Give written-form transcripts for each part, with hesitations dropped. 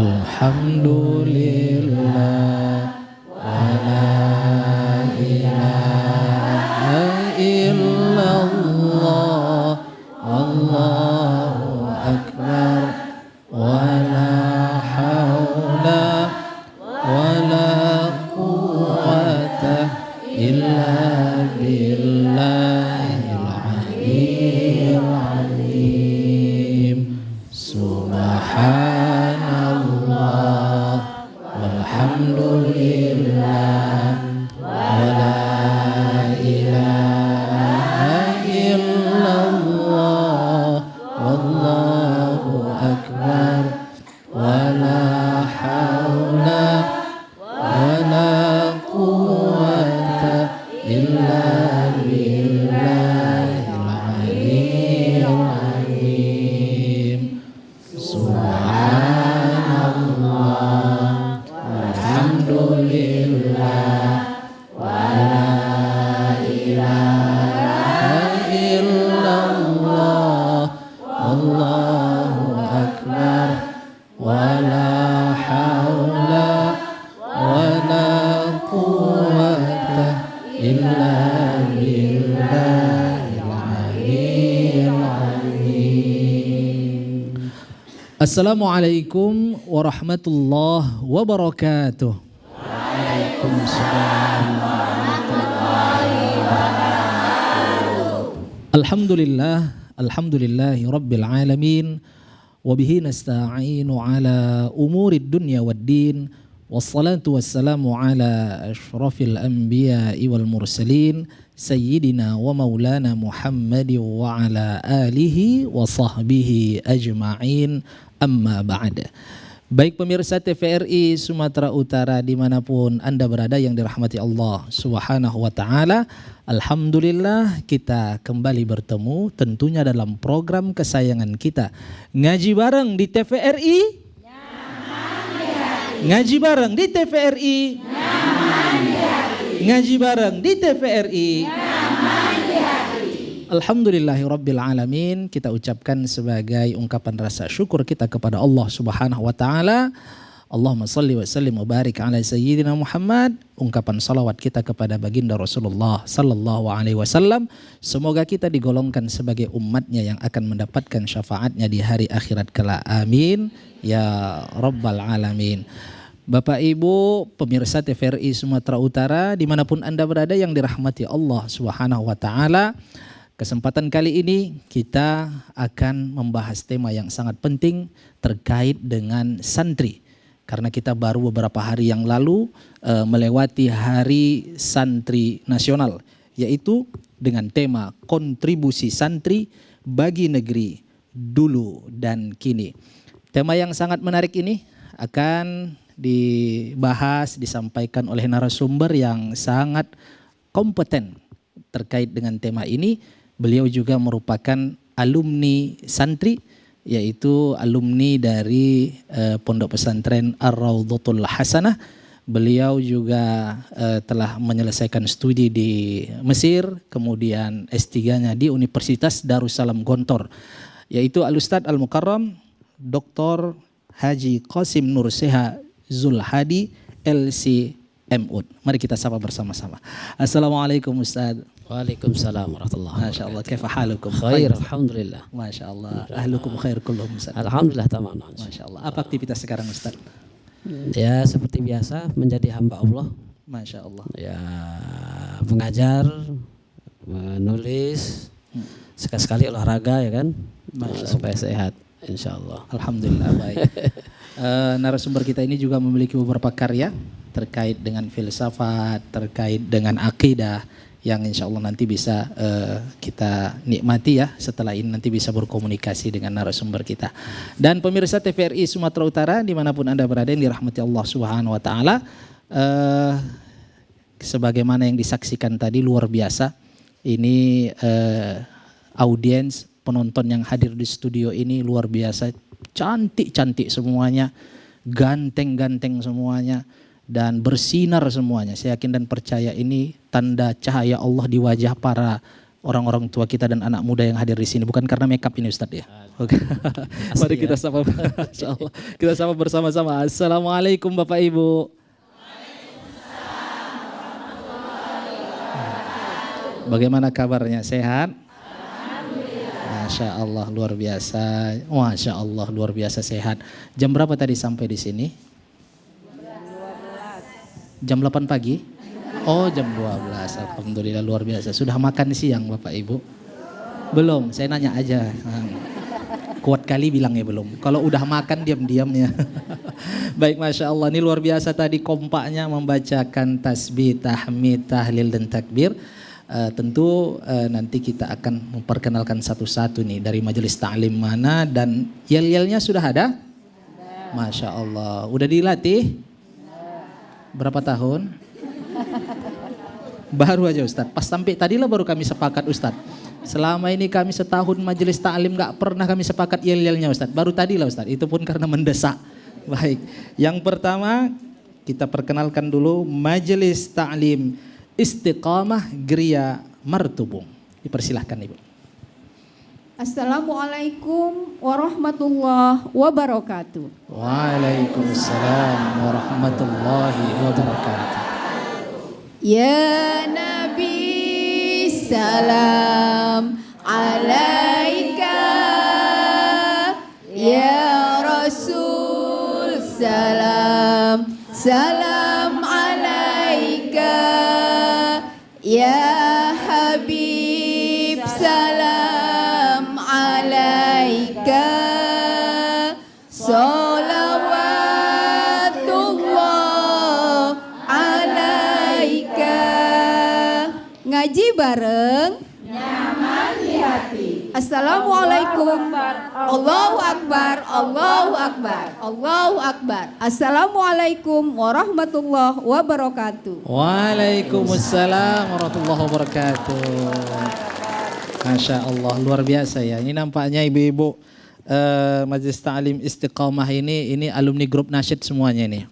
walhamdulillah wala ilaha illallah wallahu akbar wala haula wala quwwata illa billahil aliyyil azim. Subhanallah walhamdulillah wala ilaha illallah wallahu akbar wala haula wala quwwata illa billahil aliyyil azim. Subhanallah walhamdulillah wala ilaha illallah wallahu akbar wala haula wala quwwata illa billahil aliyyil azim. Assalamualaikum warahmatullahi wabarakatuh. Waalaikumsalam warahmatullahi wabarakatuh. Alhamdulillahi rabbil alamin. Wabihi nasta'inu ala umurid dunya waddin. Wassalatu wassalamu ala ashrafil anbiya'i wal mursalin Sayyidina wa maulana Muhammadin wa ala alihi wa sahbihi ajma'in. Amma ba'da. Baik pemirsa TVRI Sumatera Utara dimanapun Anda berada yang dirahmati Allah Subhanahu wa ta'ala. Alhamdulillah kita kembali bertemu tentunya dalam program kesayangan kita, Ngaji Bareng di TVRI. Ngaji Bareng di TVRI. Ngaji Bareng di TVRI. Alhamdulillahirabbil alamin. Kita ucapkan sebagai ungkapan rasa syukur kita kepada Allah Subhanahu wa taala. Allahumma salli wa sallim wa barik ala sayyidina Muhammad. Ungkapan salawat kita kepada baginda Rasulullah sallallahu alaihi wasallam. Semoga kita digolongkan sebagai umatnya yang akan mendapatkan syafaatnya di hari akhirat kelak. Amin ya rabbal alamin. Bapak Ibu pemirsa TVRI Sumatera Utara dimanapun Anda berada yang dirahmati Allah Subhanahu wa taala. Kesempatan kali ini kita akan membahas tema yang sangat penting terkait dengan santri. Karena kita baru beberapa hari yang lalu melewati Hari Santri Nasional, yaitu dengan tema kontribusi santri bagi negeri dulu dan kini. Tema yang sangat menarik ini akan dibahas, disampaikan oleh narasumber yang sangat kompeten terkait dengan tema ini. Beliau juga merupakan alumni santri, yaitu alumni dari Pondok Pesantren Ar-Raudhatul Hasanah. Beliau juga telah menyelesaikan studi di Mesir, kemudian S3-nya di Universitas Darussalam Gontor, yaitu Al-Ustadz Al-Mukarram Dr. Haji Qasim Nur Seha Zulhadi LC MUD. Mari kita sapa bersama-sama. Assalamualaikum Ustadz. Waalaikumsalam warahmatullahi wabarakatuh. Masya Allah, kaifa halukum? Khair, alhamdulillah. Masya Allah, ahlukum khair kullum Ustaz. Alhamdulillah tamam. Masya Allah. Apa aktivitas sekarang Ustaz? Ya seperti biasa menjadi hamba Allah. Masya Allah. Ya mengajar, menulis, sekali-sekali olahraga ya kan, supaya sehat insya Allah. Alhamdulillah baik. Narasumber kita ini juga memiliki beberapa karya terkait dengan filsafat, terkait dengan akidah, yang insya Allah nanti bisa kita nikmati ya. Setelah ini nanti bisa berkomunikasi dengan narasumber kita. Dan pemirsa TVRI Sumatera Utara dimanapun Anda berada yang dirahmati Allah Subhanahu wa taala, sebagaimana yang disaksikan tadi luar biasa. Ini audiens penonton yang hadir di studio ini luar biasa, cantik-cantik semuanya, ganteng-ganteng semuanya, dan bersinar semuanya. Saya yakin dan percaya ini tanda cahaya Allah di wajah para orang-orang tua kita dan anak muda yang hadir di sini, bukan karena makeup ini Ustadz ya. Oke. Mari kita sapa, insyaallah. Kita sapa bersama-sama. Assalamualaikum Bapak Ibu. Bagaimana kabarnya? Sehat? Masya Allah luar biasa. Masya Allah luar biasa sehat. Jam berapa tadi sampai di sini? Jam 8 pagi? Oh jam 12. Alhamdulillah luar biasa. Sudah makan siang Bapak Ibu? Belum, saya nanya aja. Kuat kali bilangnya belum. Kalau udah makan diam-diam ya. Baik Masya Allah, ini luar biasa tadi kompaknya membacakan tasbih, tahmid, tahlil dan takbir. Tentu nanti kita akan memperkenalkan satu-satu nih dari majelis ta'lim mana, dan yel-yelnya sudah ada? Masya Allah. Udah dilatih? Berapa tahun? Baru aja Ustadz. Pas sampai tadilah baru kami sepakat Ustadz. Selama ini kami setahun majelis ta'lim gak pernah kami sepakat yel-yelnya Ustadz. Baru tadilah Ustadz. Itu pun karena mendesak. Baik. Yang pertama kita perkenalkan dulu majelis ta'lim Istiqamah Geria Martubung. Dipersilahkan Ibu. Assalamualaikum warahmatullahi wabarakatuh. Waalaikumsalam warahmatullahi wabarakatuh. Ya Nabi salam alaika, ya Rasul salam salam alaika, ya Habib salam alaika, salawatullah alaika. Ngaji bareng nyaman di hati. Assalamualaikum. Allahu Akbar, Allahu Akbar, Allahu Akbar. Assalamualaikum warahmatullahi wabarakatuh. Waalaikumsalam warahmatullahi wabarakatuh. Masya Allah luar biasa ya. Ini nampaknya ibu-ibu Majelis Ta'lim Istiqamah ini alumni grup nasyid semuanya ini.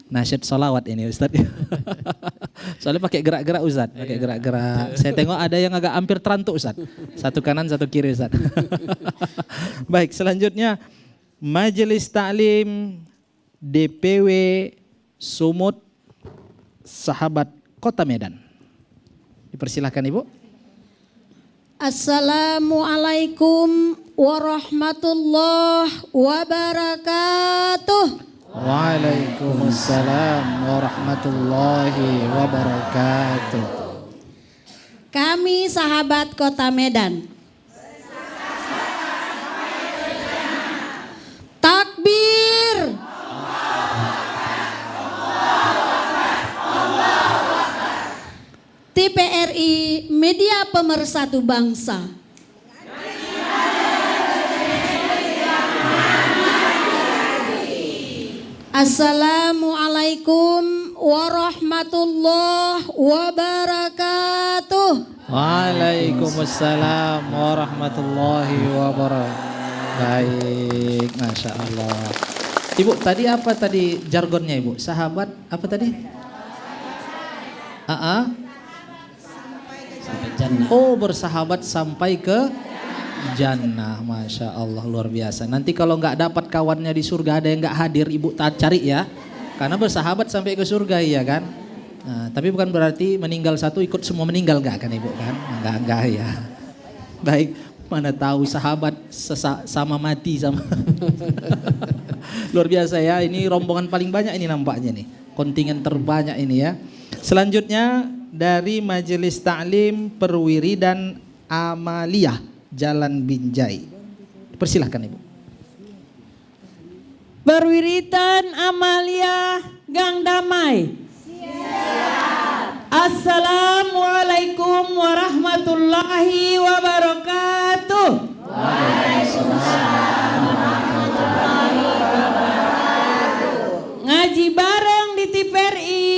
Nasyid salawat ini Ustaz. Soalnya pakai gerak-gerak Ustaz, pakai gerak-gerak. Saya tengok ada yang agak hampir terantuk Ustaz. Satu kanan satu kiri Ustaz. Baik, selanjutnya Majelis Ta'lim DPW Sumut Sahabat Kota Medan. Dipersilahkan Ibu. Assalamualaikum warahmatullahi wabarakatuh. Waalaikumsalam warahmatullahi wabarakatuh. Kami sahabat Kota Medan. Takbir. TPRI Media Pemersatu Bangsa. Assalamualaikum warahmatullahi wabarakatuh. Waalaikumsalam warahmatullahi wabarakatuh. Baik, Masya Allah. Ibu, tadi apa tadi jargonnya Ibu? Sahabat apa tadi? Sampai jannah. Oh, bersahabat sampai ke jannah. Masya Allah luar biasa. Nanti kalau nggak dapat kawannya di surga, ada yang nggak hadir, Ibu cari ya. Karena bersahabat sampai ke surga ya kan. Nah, tapi bukan berarti meninggal satu ikut semua meninggal, nggak kan Ibu kan? Nggak ya. Baik, mana tahu sahabat sama mati sama. Luar biasa ya. Ini rombongan paling banyak ini nampaknya nih. Kontingen terbanyak ini ya. Selanjutnya dari Majelis Ta'lim Perwiridan Amaliyah Jalan Binjai. Persilahkan Ibu. Perwiritan Amalia Gang Damai. Siap. Assalamualaikum warahmatullahi wabarakatuh. Waalaikumsalam warahmatullahi wabarakatuh. Ngaji bareng di TPRI.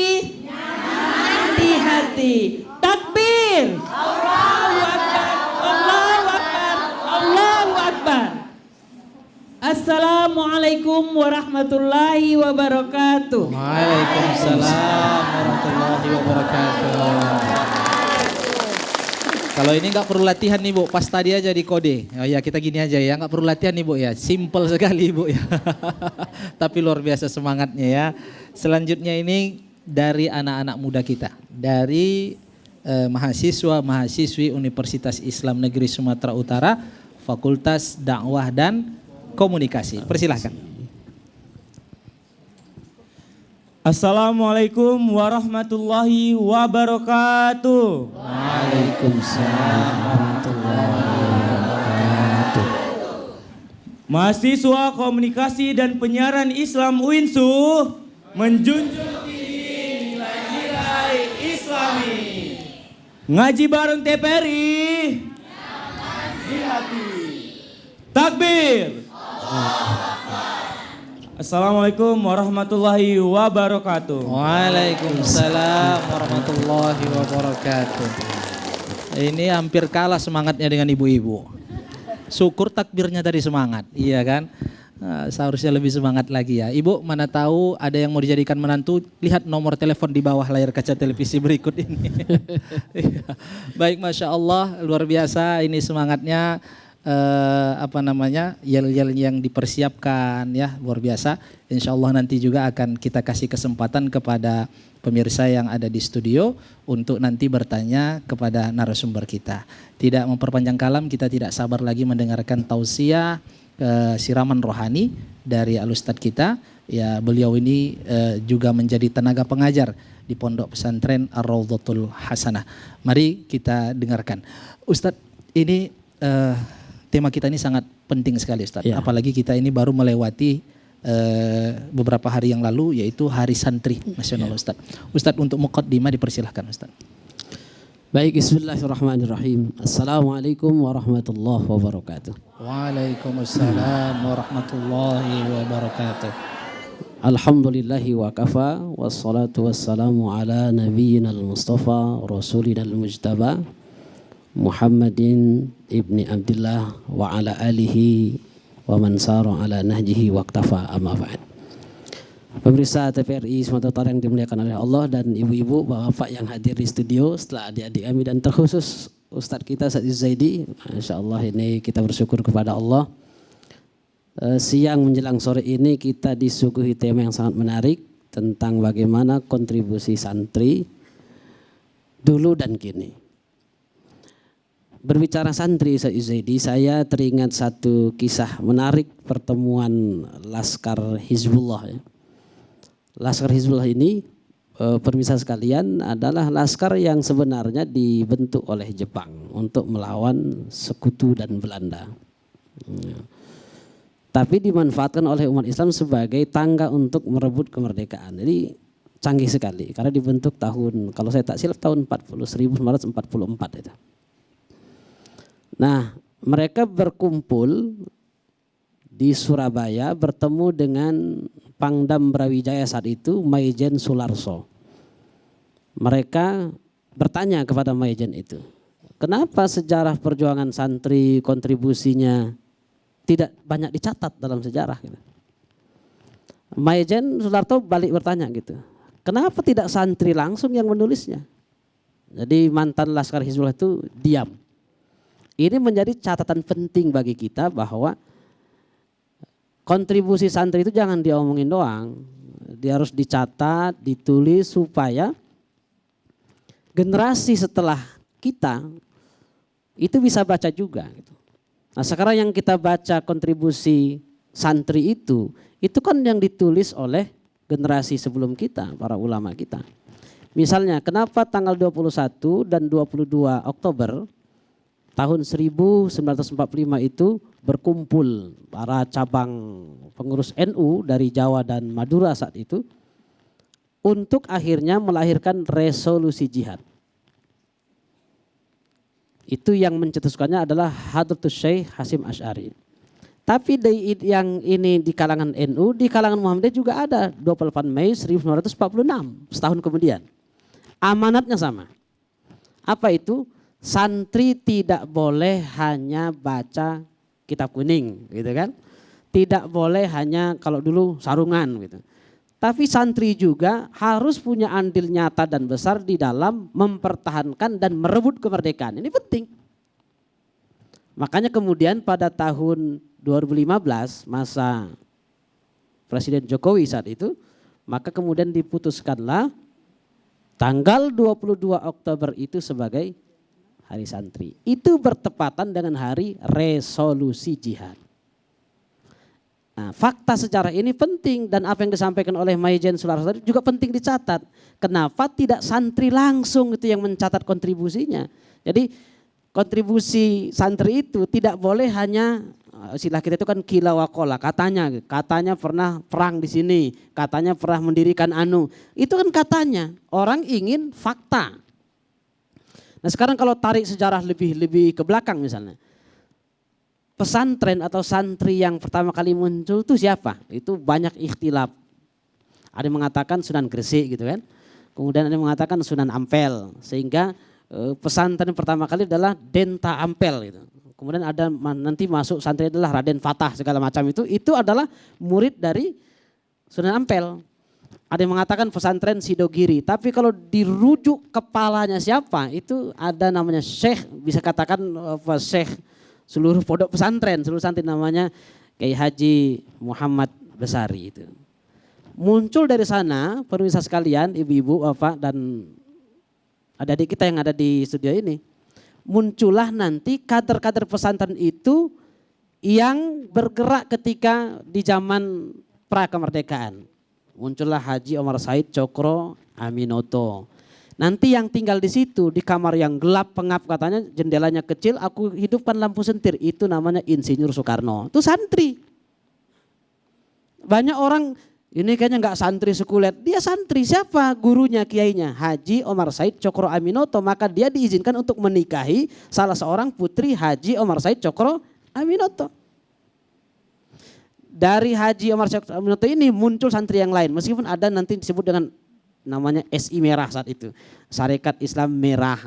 Nyaman di hati. Takbir. Allahu Akbar. Allahu Akbar. Allahu Akbar. Assalamualaikum warahmatullahi wabarakatuh. Waalaikumsalam warahmatullahi wabarakatuh. Kalau ini nggak perlu latihan nih Bu, pas tadi aja di kode. Oh ya kita gini aja ya, nggak perlu latihan nih Bu ya, simple sekali Bu ya. Tapi luar biasa semangatnya ya. Selanjutnya ini dari anak-anak muda kita, dari mahasiswa-mahasiswi Universitas Islam Negeri Sumatera Utara, Fakultas Dakwah dan Komunikasi. Persilahkan. Assalamualaikum warahmatullahi wabarakatuh. Waalaikumsalam warahmatullahi wabarakatuh. Mahasiswa Komunikasi dan Penyiaran Islam UINSU menjunjung tinggi nilai-nilai Islami. Ngaji bareng TPRI. Di hati. Takbir. Assalamualaikum warahmatullahi wabarakatuh. Waalaikumsalam warahmatullahi wabarakatuh. Ini hampir kalah semangatnya dengan ibu-ibu. Syukur takbirnya tadi semangat, iya kan? Seharusnya lebih semangat lagi ya. Ibu, mana tahu ada yang mau dijadikan menantu, lihat nomor telepon di bawah layar kaca televisi berikut ini. Baik, Masya Allah, luar biasa ini semangatnya. Yel-yel yang dipersiapkan ya, luar biasa. Insya Allah nanti juga akan kita kasih kesempatan kepada pemirsa yang ada di studio untuk nanti bertanya kepada narasumber kita. Tidak memperpanjang kalam, kita tidak sabar lagi mendengarkan tausiah siraman rohani dari Al-Ustadz kita. Ya, beliau ini juga menjadi tenaga pengajar di Pondok Pesantren Ar-Raudhatul Hasanah. Mari kita dengarkan. Ustadz, ini tema kita ini sangat penting sekali Ustadz. Ya. Apalagi kita ini baru melewati beberapa hari yang lalu, yaitu Hari Santri Nasional Ustadz. Ustadz, untuk muqaddimah dipersilahkan Ustadz. Baik, bismillahirrahmanirrahim. Assalamualaikum warahmatullahi wabarakatuh. Waalaikumsalam warahmatullahi wabarakatuh. Alhamdulillahi wa kafa, wassalatu wassalamu ala nabiyyina al-mustafa, rasulina al-mujtaba, Muhammadin ibni Abdullah wa ala alihi wa man sara ala nahjihi waqtafa, amma ba'd. Pemirsa TPRI Sumatera Utara yang dimuliakan oleh Allah dan ibu-ibu, bapak-bapak yang hadir di studio, setelah adik-adik kami dan terkhusus Ustadz kita Ustadz Zaidi. Masya Allah, ini kita bersyukur kepada Allah. Siang menjelang sore ini kita disuguhi tema yang sangat menarik tentang bagaimana kontribusi santri dulu dan kini. Berbicara santri Ustadz Zaidi, saya teringat satu kisah menarik pertemuan Laskar Hizbullah ya. Laskar Hizbullah ini pemirsa sekalian adalah laskar yang sebenarnya dibentuk oleh Jepang untuk melawan sekutu dan Belanda. Tapi dimanfaatkan oleh umat Islam sebagai tangga untuk merebut kemerdekaan. Jadi canggih sekali karena dibentuk tahun, kalau saya tak silap tahun 1944 itu. Nah, mereka berkumpul di Surabaya bertemu dengan Pangdam Brawijaya saat itu, Maijen Sularso. Mereka bertanya kepada Maijen itu, kenapa sejarah perjuangan santri kontribusinya tidak banyak dicatat dalam sejarah? Maijen Sularso balik bertanya gitu, kenapa tidak santri langsung yang menulisnya? Jadi mantan Laskar Hizbullah itu diam. Ini menjadi catatan penting bagi kita bahwa kontribusi santri itu jangan diomongin doang. Dia harus dicatat, ditulis supaya generasi setelah kita itu bisa baca juga. Nah, sekarang yang kita baca kontribusi santri itu kan yang ditulis oleh generasi sebelum kita, para ulama kita. Misalnya kenapa tanggal 21 dan 22 Oktober tahun 1945 itu berkumpul para cabang pengurus NU dari Jawa dan Madura saat itu untuk akhirnya melahirkan resolusi jihad. Itu yang mencetuskannya adalah Hadratus Syekh Hasyim Asy'ari. Tapi yang ini di kalangan NU, di kalangan Muhammadiyah juga ada 28 Mei 1946, setahun kemudian. Amanatnya sama. Apa itu? Santri tidak boleh hanya baca kitab kuning, gitu kan? Tidak boleh hanya kalau dulu sarungan, gitu. Tapi santri juga harus punya andil nyata dan besar di dalam mempertahankan dan merebut kemerdekaan. Ini penting. Makanya kemudian pada tahun 2015 masa Presiden Jokowi saat itu, maka kemudian diputuskanlah tanggal 22 Oktober itu sebagai Hari Santri. Itu bertepatan dengan hari resolusi jihad. Nah, fakta sejarah ini penting dan apa yang disampaikan oleh Maijen Sularso tadi juga penting dicatat. Kenapa tidak santri langsung itu yang mencatat kontribusinya? Jadi kontribusi santri itu tidak boleh hanya istilah kita itu kan kila wakola, katanya pernah perang di sini, katanya pernah mendirikan anu. Itu kan katanya, orang ingin fakta. Nah, sekarang kalau tarik sejarah lebih ke belakang misalnya. Pesantren atau santri yang pertama kali muncul itu siapa? Itu banyak ikhtilaf. Ada yang mengatakan Sunan Gresik gitu kan. Kemudian ada yang mengatakan Sunan Ampel. Sehingga pesantren pertama kali adalah Denta Ampel gitu. Kemudian ada nanti masuk santri adalah Raden Fatah segala macam itu adalah murid dari Sunan Ampel. Ada yang mengatakan pesantren Sidogiri. Tapi kalau dirujuk kepalanya siapa? Itu ada namanya Syekh, bisa katakan Syekh seluruh pondok pesantren, seluruh santri namanya Kiai Haji Muhammad Besari itu. Muncul dari sana, pemirsa sekalian, ibu-ibu, bapak dan adik-adik kita yang ada di studio ini. Muncullah nanti kader-kader pesantren itu yang bergerak ketika di zaman pra-kemerdekaan. Muncullah Haji Omar Said Cokro Aminoto. Nanti yang tinggal di situ di kamar yang gelap pengap katanya jendelanya kecil, aku hidupkan lampu sentir, itu namanya Insinyur Soekarno. Itu santri. Banyak orang ini kayaknya nggak santri sekuler, dia santri. Siapa gurunya, kiainya? Haji Omar Said Cokro Aminoto. Maka dia diizinkan untuk menikahi salah seorang putri Haji Omar Said Cokro Aminoto. Dari Haji Omar Said Cokro Aminoto ini muncul santri yang lain, meskipun ada nanti disebut dengan namanya SI Merah saat itu, Sarekat Islam Merah.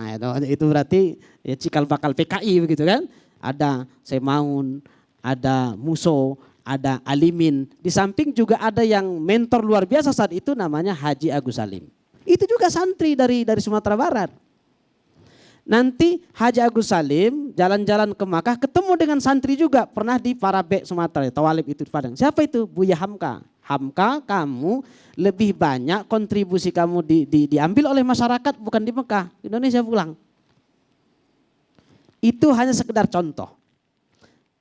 Itu berarti ya cikal bakal PKI begitu kan. Ada Semaun, ada Muso, ada Alimin. Di samping juga ada yang mentor luar biasa saat itu namanya Haji Agus Salim. Itu juga santri dari Sumatera Barat. Nanti Haji Agus Salim jalan-jalan ke Makkah ketemu dengan santri juga. Pernah di Parabe Sumatera, Tawalib itu di Padang. Siapa itu? Buya Hamka. Hamka, kamu lebih banyak kontribusi kamu diambil oleh masyarakat bukan di Mekah, Indonesia pulang. Itu hanya sekedar contoh.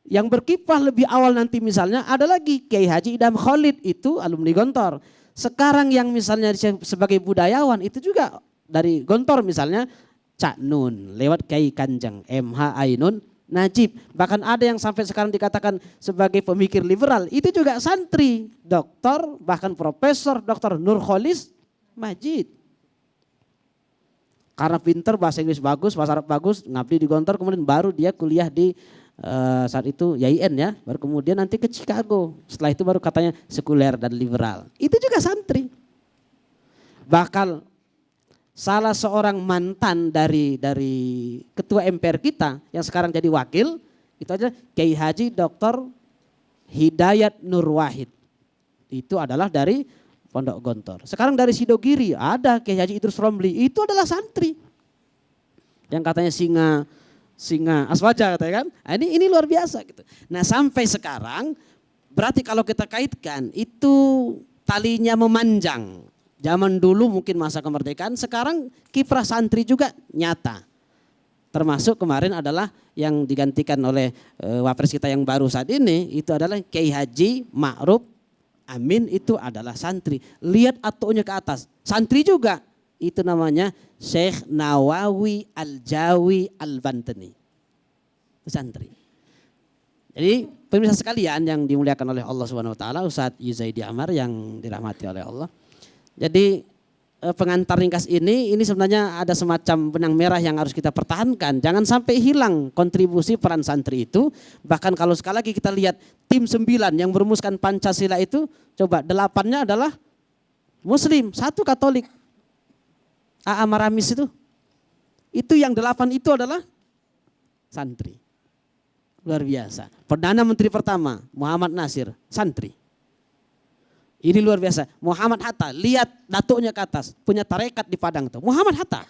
Yang berkiprah lebih awal nanti misalnya ada lagi Kiai Haji Idham Khalid, itu alumni Gontor. Sekarang yang misalnya sebagai budayawan itu juga dari Gontor misalnya Cak Nun lewat Kiai Kanjeng MH Ainun Najib. Bahkan ada yang sampai sekarang dikatakan sebagai pemikir liberal, itu juga santri, doktor, bahkan profesor, Dr. Nurholis Majid. Karena pinter, bahasa Inggris bagus, bahasa Arab bagus, ngabdi di Gontor, kemudian baru dia kuliah di saat itu YIN ya, baru kemudian nanti ke Chicago. Setelah itu baru katanya sekuler dan liberal. Itu juga santri. Bahkan salah seorang mantan dari ketua MPR kita yang sekarang jadi wakil, itu adalah Kiai Haji Dr. Hidayat Nur Wahid. Itu adalah dari Pondok Gontor. Sekarang dari Sidogiri ada Kiai Haji Idrus Romli, itu adalah santri. Yang katanya singa aswaja katanya kan. Nah, ini luar biasa gitu. Nah, sampai sekarang berarti kalau kita kaitkan itu talinya memanjang. Zaman dulu mungkin masa kemerdekaan, sekarang kiprah santri juga nyata. Termasuk kemarin adalah yang digantikan oleh wapres kita yang baru saat ini, itu adalah Kiai Haji Ma'ruf Amin, itu adalah santri. Lihat atonya ke atas, santri juga. Itu namanya Syekh Nawawi Al-Jawi Al-Bantani. Santri. Jadi pemirsa sekalian yang dimuliakan oleh Allah Subhanahu wa taala, Ustadz Yuzaidi Amar yang dirahmati oleh Allah. Jadi pengantar ringkas ini sebenarnya ada semacam benang merah yang harus kita pertahankan. Jangan sampai hilang kontribusi peran santri itu. Bahkan kalau sekali lagi kita lihat tim 9 yang merumuskan Pancasila itu, coba 8-nya adalah Muslim, 1 Katolik. A.A. Maramis itu yang 8 itu adalah santri. Luar biasa. Perdana Menteri pertama Muhammad Nasir, santri. Ini luar biasa. Muhammad Hatta, lihat datuknya ke atas, punya tarekat di Padang tuh. Muhammad Hatta.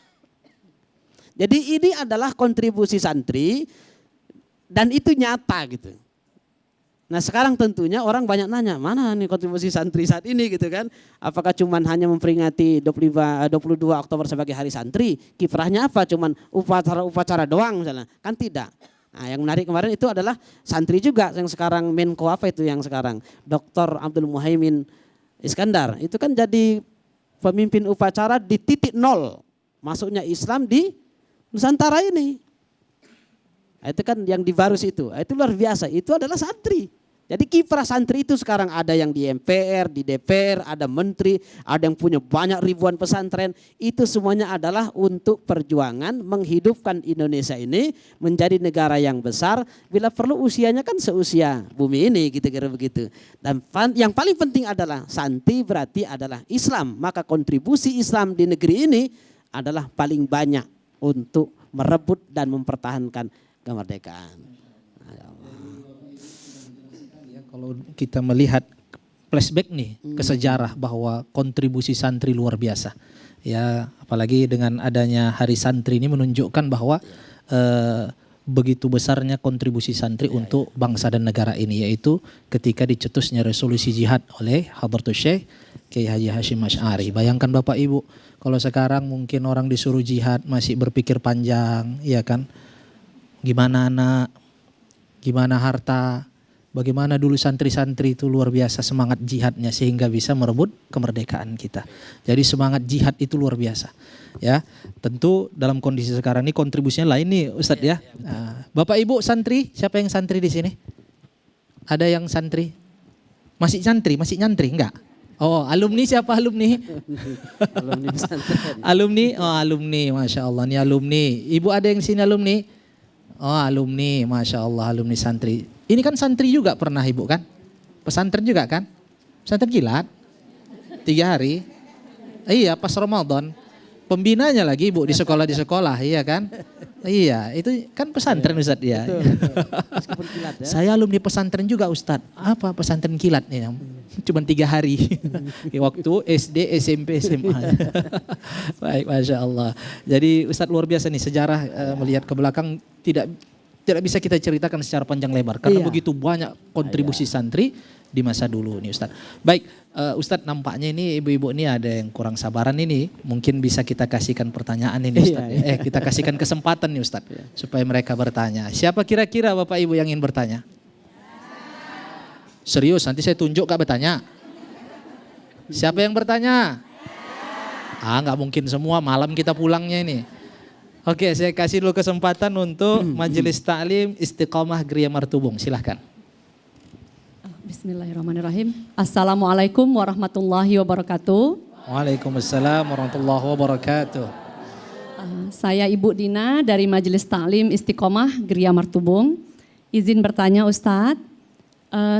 Jadi ini adalah kontribusi santri dan itu nyata gitu. Nah sekarang tentunya orang banyak nanya, mana nih kontribusi santri saat ini gitu kan. Apakah cuman hanya memperingati 22 Oktober sebagai hari santri, kiprahnya apa? Cuman upacara doang misalnya, kan tidak. Nah yang menarik kemarin itu adalah santri juga yang sekarang Menko apa itu yang sekarang, Dr. Abdul Muhaimin Iskandar. Itu kan jadi pemimpin upacara di titik nol masuknya Islam di Nusantara ini. Nah, itu kan yang di Barus itu luar biasa, itu adalah santri. Jadi kiprah santri itu sekarang ada yang di MPR, di DPR, ada menteri, ada yang punya banyak ribuan pesantren. Itu semuanya adalah untuk perjuangan menghidupkan Indonesia ini menjadi negara yang besar. Bila perlu usianya kan seusia bumi ini, kira-kira begitu. Dan yang paling penting adalah santri berarti adalah Islam. Maka kontribusi Islam di negeri ini adalah paling banyak untuk merebut dan mempertahankan kemerdekaan. Kalau kita melihat flashback nih ke sejarah bahwa kontribusi santri luar biasa. Ya, apalagi dengan adanya Hari Santri ini menunjukkan bahwa begitu besarnya kontribusi santri untuk bangsa dan negara ini, yaitu ketika dicetusnya resolusi jihad oleh Hadratus Syekh Kiai Haji Hashim Asy'ari. Bayangkan Bapak Ibu, kalau sekarang mungkin orang disuruh jihad masih berpikir panjang, ya kan? Gimana anak, gimana harta, bagaimana dulu santri-santri itu luar biasa semangat jihadnya sehingga bisa merebut kemerdekaan kita. Jadi semangat jihad itu luar biasa. Ya, tentu dalam kondisi sekarang ini kontribusinya lain nih Ustadz ya. Nah, Bapak Ibu santri, siapa yang santri di sini? Ada yang santri? Masih santri, masih nyantri enggak? Oh, alumni siapa alumni? Alumni pesantren. Alumni, oh alumni, Masya Allah nih alumni. Ibu ada yang sini alumni? Oh alumni, Masya Allah alumni santri. Ini kan santri juga pernah Ibu kan? Pesantren juga kan? Pesantren kilat? 3 hari? Iya pas Ramadan. Pembinanya lagi Ibu di sekolah, iya kan? Iya, itu kan pesantren Ustadz ya. Meskipun kilat ya. Saya alumni pesantren juga Ustadz. Apa pesantren kilat ya? Cuman 3 hari. Waktu SD, SMP, SMA. Baik, Masya Allah. Jadi Ustadz luar biasa nih sejarah melihat ke belakang tidak bisa kita ceritakan secara panjang lebar. Karena begitu banyak kontribusi santri di masa dulu nih Ustadz. Baik, Ustadz nampaknya ini ibu-ibu ini ada yang kurang sabaran ini. Mungkin bisa kita kasihkan pertanyaan ini Ustadz. Kita kasihkan kesempatan nih Ustadz. Supaya mereka bertanya. Siapa kira-kira Bapak Ibu yang ingin bertanya? Serius, nanti saya tunjuk gak bertanya. Siapa yang bertanya? Nggak mungkin semua, malam kita pulangnya ini. Oke, saya kasih dulu kesempatan untuk Majelis Ta'lim Istiqomah Gria Martubung. Silahkan. Bismillahirrahmanirrahim. Assalamualaikum warahmatullahi wabarakatuh. Waalaikumsalam warahmatullahi wabarakatuh. Saya Ibu Dina dari Majelis Ta'lim Istiqomah Gria Martubung. Izin bertanya Ustadz,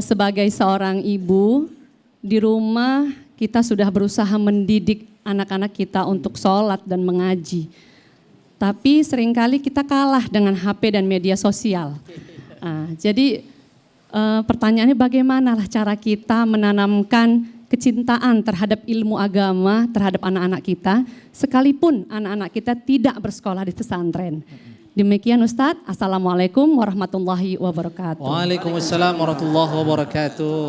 sebagai seorang ibu di rumah kita sudah berusaha mendidik anak-anak kita untuk sholat dan mengaji. Tapi seringkali kita kalah dengan HP dan media sosial. Jadi pertanyaannya bagaimanalah cara kita menanamkan kecintaan terhadap ilmu agama terhadap anak-anak kita, sekalipun anak-anak kita tidak bersekolah di pesantren. Demikian Ustadz, Assalamualaikum warahmatullahi wabarakatuh. Waalaikumsalam warahmatullahi wabarakatuh.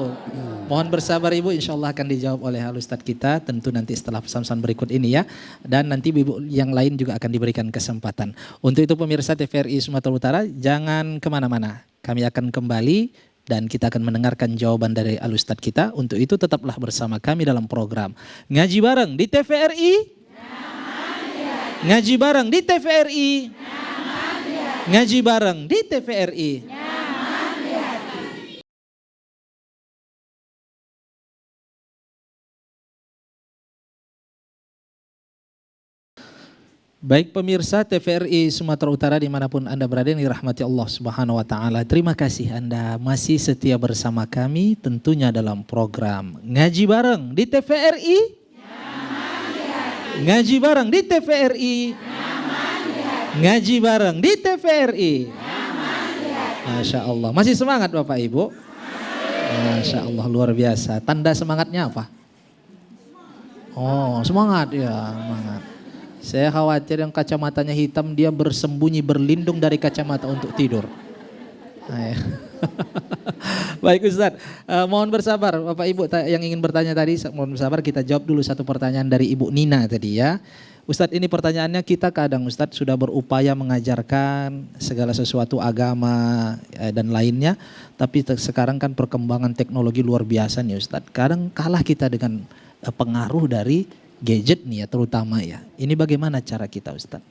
Mohon bersabar Ibu, insya Allah akan dijawab oleh Ustadz kita, tentu nanti setelah pesan-pesan berikut ini ya. Dan nanti Ibu yang lain juga akan diberikan kesempatan. Untuk itu pemirsa TVRI Sumatera Utara, jangan kemana-mana. Kami akan kembali dan kita akan mendengarkan jawaban dari Al-Ustadz kita. Untuk itu tetaplah bersama kami dalam program Ngaji Bareng di TVRI. Ngaji Bareng di TVRI. Ngaji Bareng di TVRI. Baik pemirsa TVRI Sumatera Utara dimanapun Anda berada yang dirahmati Allah Subhanahu Wa Taala. Terima kasih Anda masih setia bersama kami tentunya dalam program Ngaji Bareng di TVRI. Ngaji Bareng di TVRI. Ngaji Bareng di TVRI. Masya Allah. Masih semangat Bapak Ibu? Masya Allah, luar biasa. Tanda semangatnya apa? Oh, semangat ya, semangat. Saya khawatir yang kacamatanya hitam dia bersembunyi berlindung dari kacamata untuk tidur. Nah, ya. Baik Ustadz, mohon bersabar Bapak Ibu yang ingin bertanya tadi, mohon bersabar kita jawab dulu satu pertanyaan dari Ibu Nina tadi ya. Ustadz, ini pertanyaannya, kita kadang Ustadz sudah berupaya mengajarkan segala sesuatu agama dan lainnya, tapi sekarang kan perkembangan teknologi luar biasa nih Ustadz. Kadang kalah kita dengan pengaruh dari gadget nih ya terutama ya. Ini bagaimana cara kita Ustadz?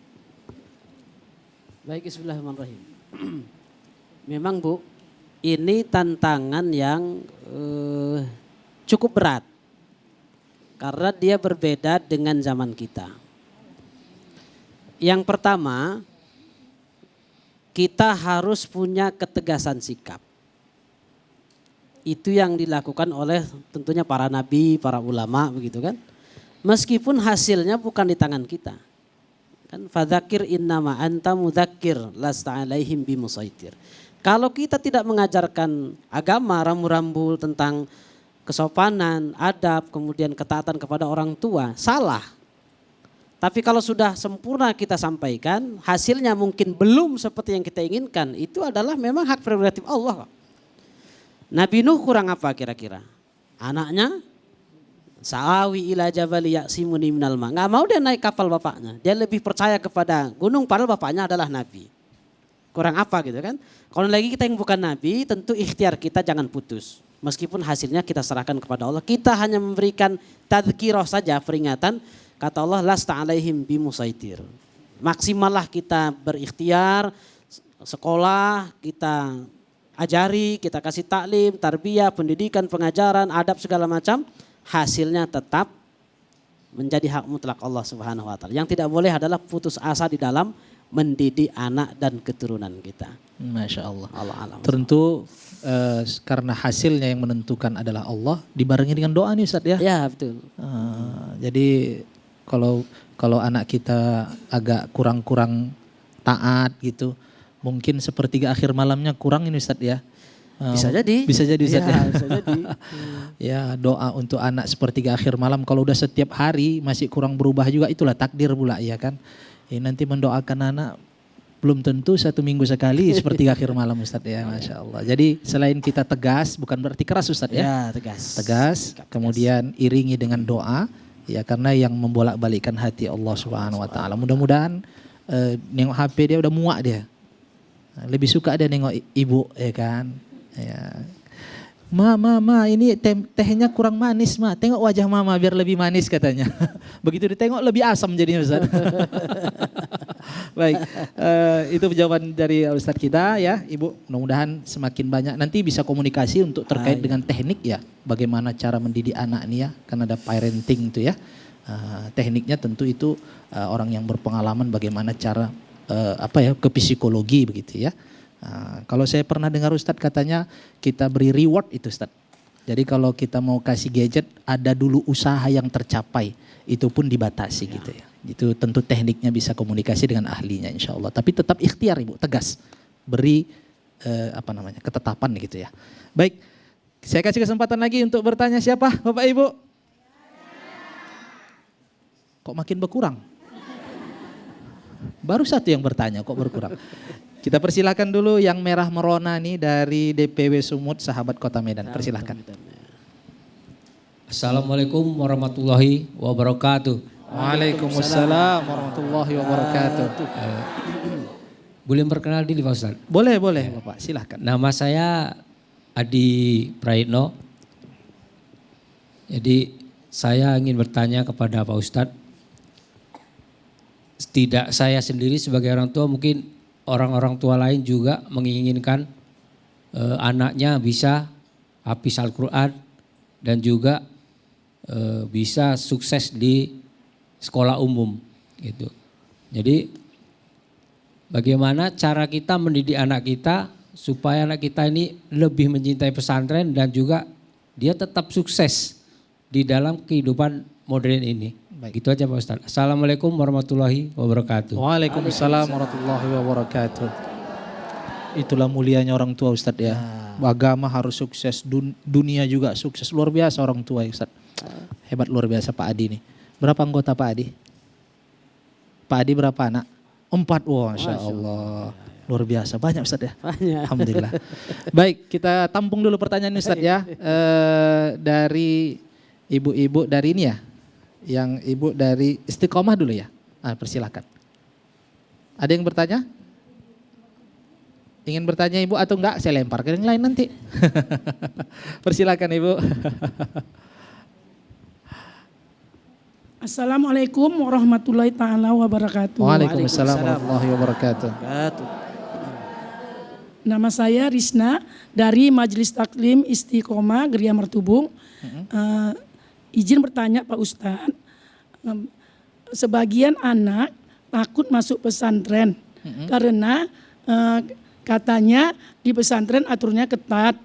Baik, bismillahirrahmanirrahim. Memang Bu, ini tantangan yang cukup berat. Karena dia berbeda dengan zaman kita. Yang pertama, kita harus punya ketegasan sikap. Itu yang dilakukan oleh tentunya para nabi, para ulama begitu kan. Meskipun hasilnya bukan di tangan kita. Kan fadzakir innama anta mudzakir lasta alaihim bimusaitir. Kalau kita tidak mengajarkan agama, rambu-rambu tentang kesopanan, adab, kemudian ketaatan kepada orang tua, salah. Tapi kalau sudah sempurna kita sampaikan, hasilnya mungkin belum seperti yang kita inginkan, itu adalah memang hak prerogatif Allah. Nabi Nuh kurang apa kira-kira? Anaknya sa'awi ila jabali ya'simuni minal ma. Nggak mau dia naik kapal bapaknya. Dia lebih percaya kepada gunung padahal bapaknya adalah nabi. Kurang apa gitu kan? Kalau lagi kita yang bukan nabi, tentu ikhtiar kita jangan putus. Meskipun hasilnya kita serahkan kepada Allah. Kita hanya memberikan tadzkirah saja, peringatan. Kata Allah, lasta alaihim bimusaitir. Maksimallah kita berikhtiar, sekolah, kita ajari, kita kasih taklim, tarbiyah, pendidikan, pengajaran, adab segala macam. Hasilnya tetap menjadi hak mutlak Allah Subhanahu wa taala. Yang tidak boleh adalah putus asa di dalam mendidik anak dan keturunan kita. Masya Allah. Allah alam. Tentu karena hasilnya yang menentukan adalah Allah, dibarengi dengan doa nih Ustadz ya. Ya betul. Jadi kalau anak kita agak kurang taat gitu, mungkin sepertiga akhir malamnya kurang ini Ustadz ya. Bisa jadi. Bisa jadi Ustadz ya. Bisa jadi. Ya, doa untuk anak sepertiga akhir malam, kalau udah setiap hari masih kurang berubah juga, itulah takdir pula ya kan. Nanti mendoakan anak belum tentu 1 minggu sekali sepertiga akhir malam Ustadz ya, Masya Allah. Jadi selain kita tegas, bukan berarti keras Ustadz ya. Ya tegas. Tegas, kemudian iringi dengan doa. Ya, karena yang membolak-balikkan hati Allah Subhanahu wa taala. Mudah-mudahan nengok HP dia udah muak dia. Lebih suka dia nengok ibu ya kan. Ya. Ma, ini tehnya kurang manis, Ma. Tengok wajah Mama biar lebih manis katanya. Begitu ditengok lebih asam jadinya Ustaz. Baik, itu jawaban dari Ustaz kita ya, Ibu. Mudah-mudahan semakin banyak nanti bisa komunikasi untuk terkait dengan teknik ya. Bagaimana cara mendidik anak nih ya, kan ada parenting itu ya. Tekniknya tentu itu orang yang berpengalaman bagaimana cara ke psikologi begitu ya. Kalau saya pernah dengar Ustadz katanya kita beri reward itu Ustadz. Jadi kalau kita mau kasih gadget ada dulu usaha yang tercapai, itu pun dibatasi gitu ya. Itu tentu tekniknya bisa komunikasi dengan ahlinya insya Allah. Tapi tetap ikhtiar Ibu, tegas. Beri ketetapan gitu ya. Baik, saya kasih kesempatan lagi untuk bertanya siapa Bapak Ibu? Kok makin berkurang? Baru satu yang bertanya kok berkurang. Kita persilahkan dulu yang merah merona nih dari DPW Sumut Sahabat Kota Medan. Persilahkan. Assalamualaikum warahmatullahi wabarakatuh. Waalaikumsalam warahmatullahi wabarakatuh. Boleh perkenal diri Pak Ustadz? Boleh Bapak, silahkan. Nama saya Adi Praitno. Jadi saya ingin bertanya kepada Pak Ustadz. Tidak saya sendiri sebagai orang tua, mungkin orang-orang tua lain juga menginginkan anaknya bisa hafiz Al-Quran dan juga bisa sukses di sekolah umum gitu. Jadi bagaimana cara kita mendidik anak kita supaya anak kita ini lebih mencintai pesantren dan juga dia tetap sukses di dalam kehidupan modern ini. Baik. Gitu aja Pak Ustadz. Assalamualaikum warahmatullahi wabarakatuh. Waalaikumsalam warahmatullahi wabarakatuh. Itulah mulianya orang tua Ustadz ya. agama harus sukses, dunia juga sukses. Luar biasa orang tua ya Ustaz. Hebat luar biasa Pak Adi nih. Berapa anggota Pak Adi? Pak Adi berapa anak? 4. Wah, Masya Allah. Luar biasa, banyak Ustaz ya. Banyak. Alhamdulillah. Baik, kita tampung dulu pertanyaan Ustaz ya. Dari ibu-ibu dari ini ya. Yang ibu dari Istiqomah dulu ya. Persilakan. Ada yang bertanya? Ingin bertanya Ibu atau enggak? Saya lempar ke yang lain nanti. Persilakan Ibu. Assalamualaikum warahmatullahi taala wabarakatuh. Waalaikumsalam warahmatullahi wabarakatuh. Nama saya Risna dari Majelis Taklim Istiqomah Geria Martubung. Izin bertanya Pak Ustadz, sebagian anak takut masuk pesantren karena katanya di pesantren aturannya ketat.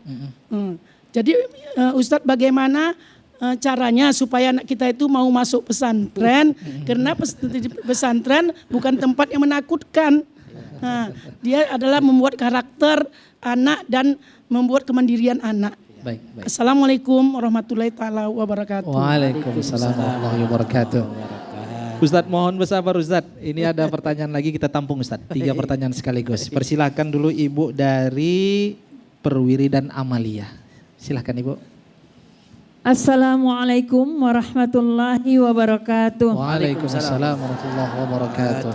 Jadi Ustadz bagaimana caranya supaya anak kita itu mau masuk pesantren karena pesantren bukan tempat yang menakutkan. Dia adalah membuat karakter anak dan membuat kemandirian anak. Baik. Assalamualaikum warahmatullahi taala wabarakatuh. Waalaikumsalam warahmatullahi wabarakatuh. Ustadz mohon bersabar Ustadz. Ini ada pertanyaan lagi kita tampung Ustadz. 3 pertanyaan sekaligus. Persilakan dulu Ibu dari Perwiri dan Amalia. Silakan Ibu. Assalamualaikum warahmatullahi wabarakatuh. Waalaikumsalam warahmatullahi wabarakatuh.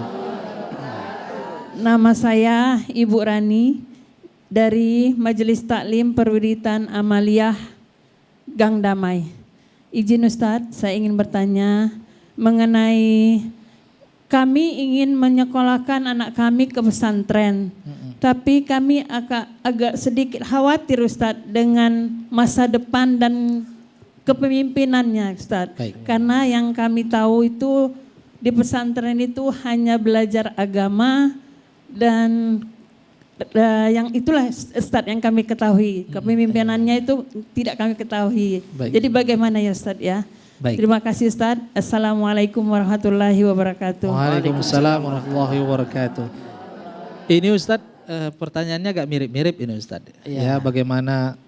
Nama saya Ibu Rani dari Majelis Taklim Perwiritan Amaliyah Gang Damai. Izin Ustadz, saya ingin bertanya mengenai kami ingin menyekolahkan anak kami ke pesantren. Tapi kami agak sedikit khawatir Ustadz dengan masa depan dan kepemimpinannya Ustadz. Karena yang kami tahu itu di pesantren itu hanya belajar agama dan yang itulah Ustadz yang kami ketahui. Kepemimpinannya itu tidak kami ketahui. Jadi bagaimana ya Ustadz ya? Terima kasih Ustadz. Assalamualaikum warahmatullahi wabarakatuh. Waalaikumsalam warahmatullahi wabarakatuh. Ini Ustadz pertanyaannya agak mirip-mirip ini Ustadz. Ya bagaimana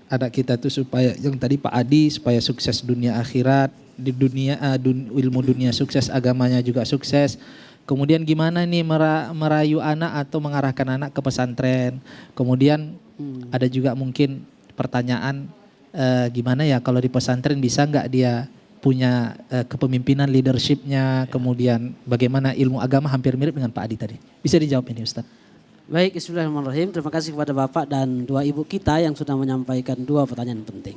anak kita tuh supaya yang tadi Pak Adi supaya sukses dunia akhirat, di dunia ilmu dunia sukses, agamanya juga sukses. Kemudian gimana nih merayu anak atau mengarahkan anak ke pesantren. Kemudian ada juga mungkin pertanyaan gimana ya kalau di pesantren bisa nggak dia punya kepemimpinan leadershipnya. Kemudian bagaimana ilmu agama hampir mirip dengan Pak Adi tadi. Bisa dijawab ini Ustaz. Baik, bismillahirrahmanirrahim. Terima kasih kepada Bapak dan 2 ibu kita yang sudah menyampaikan 2 pertanyaan penting.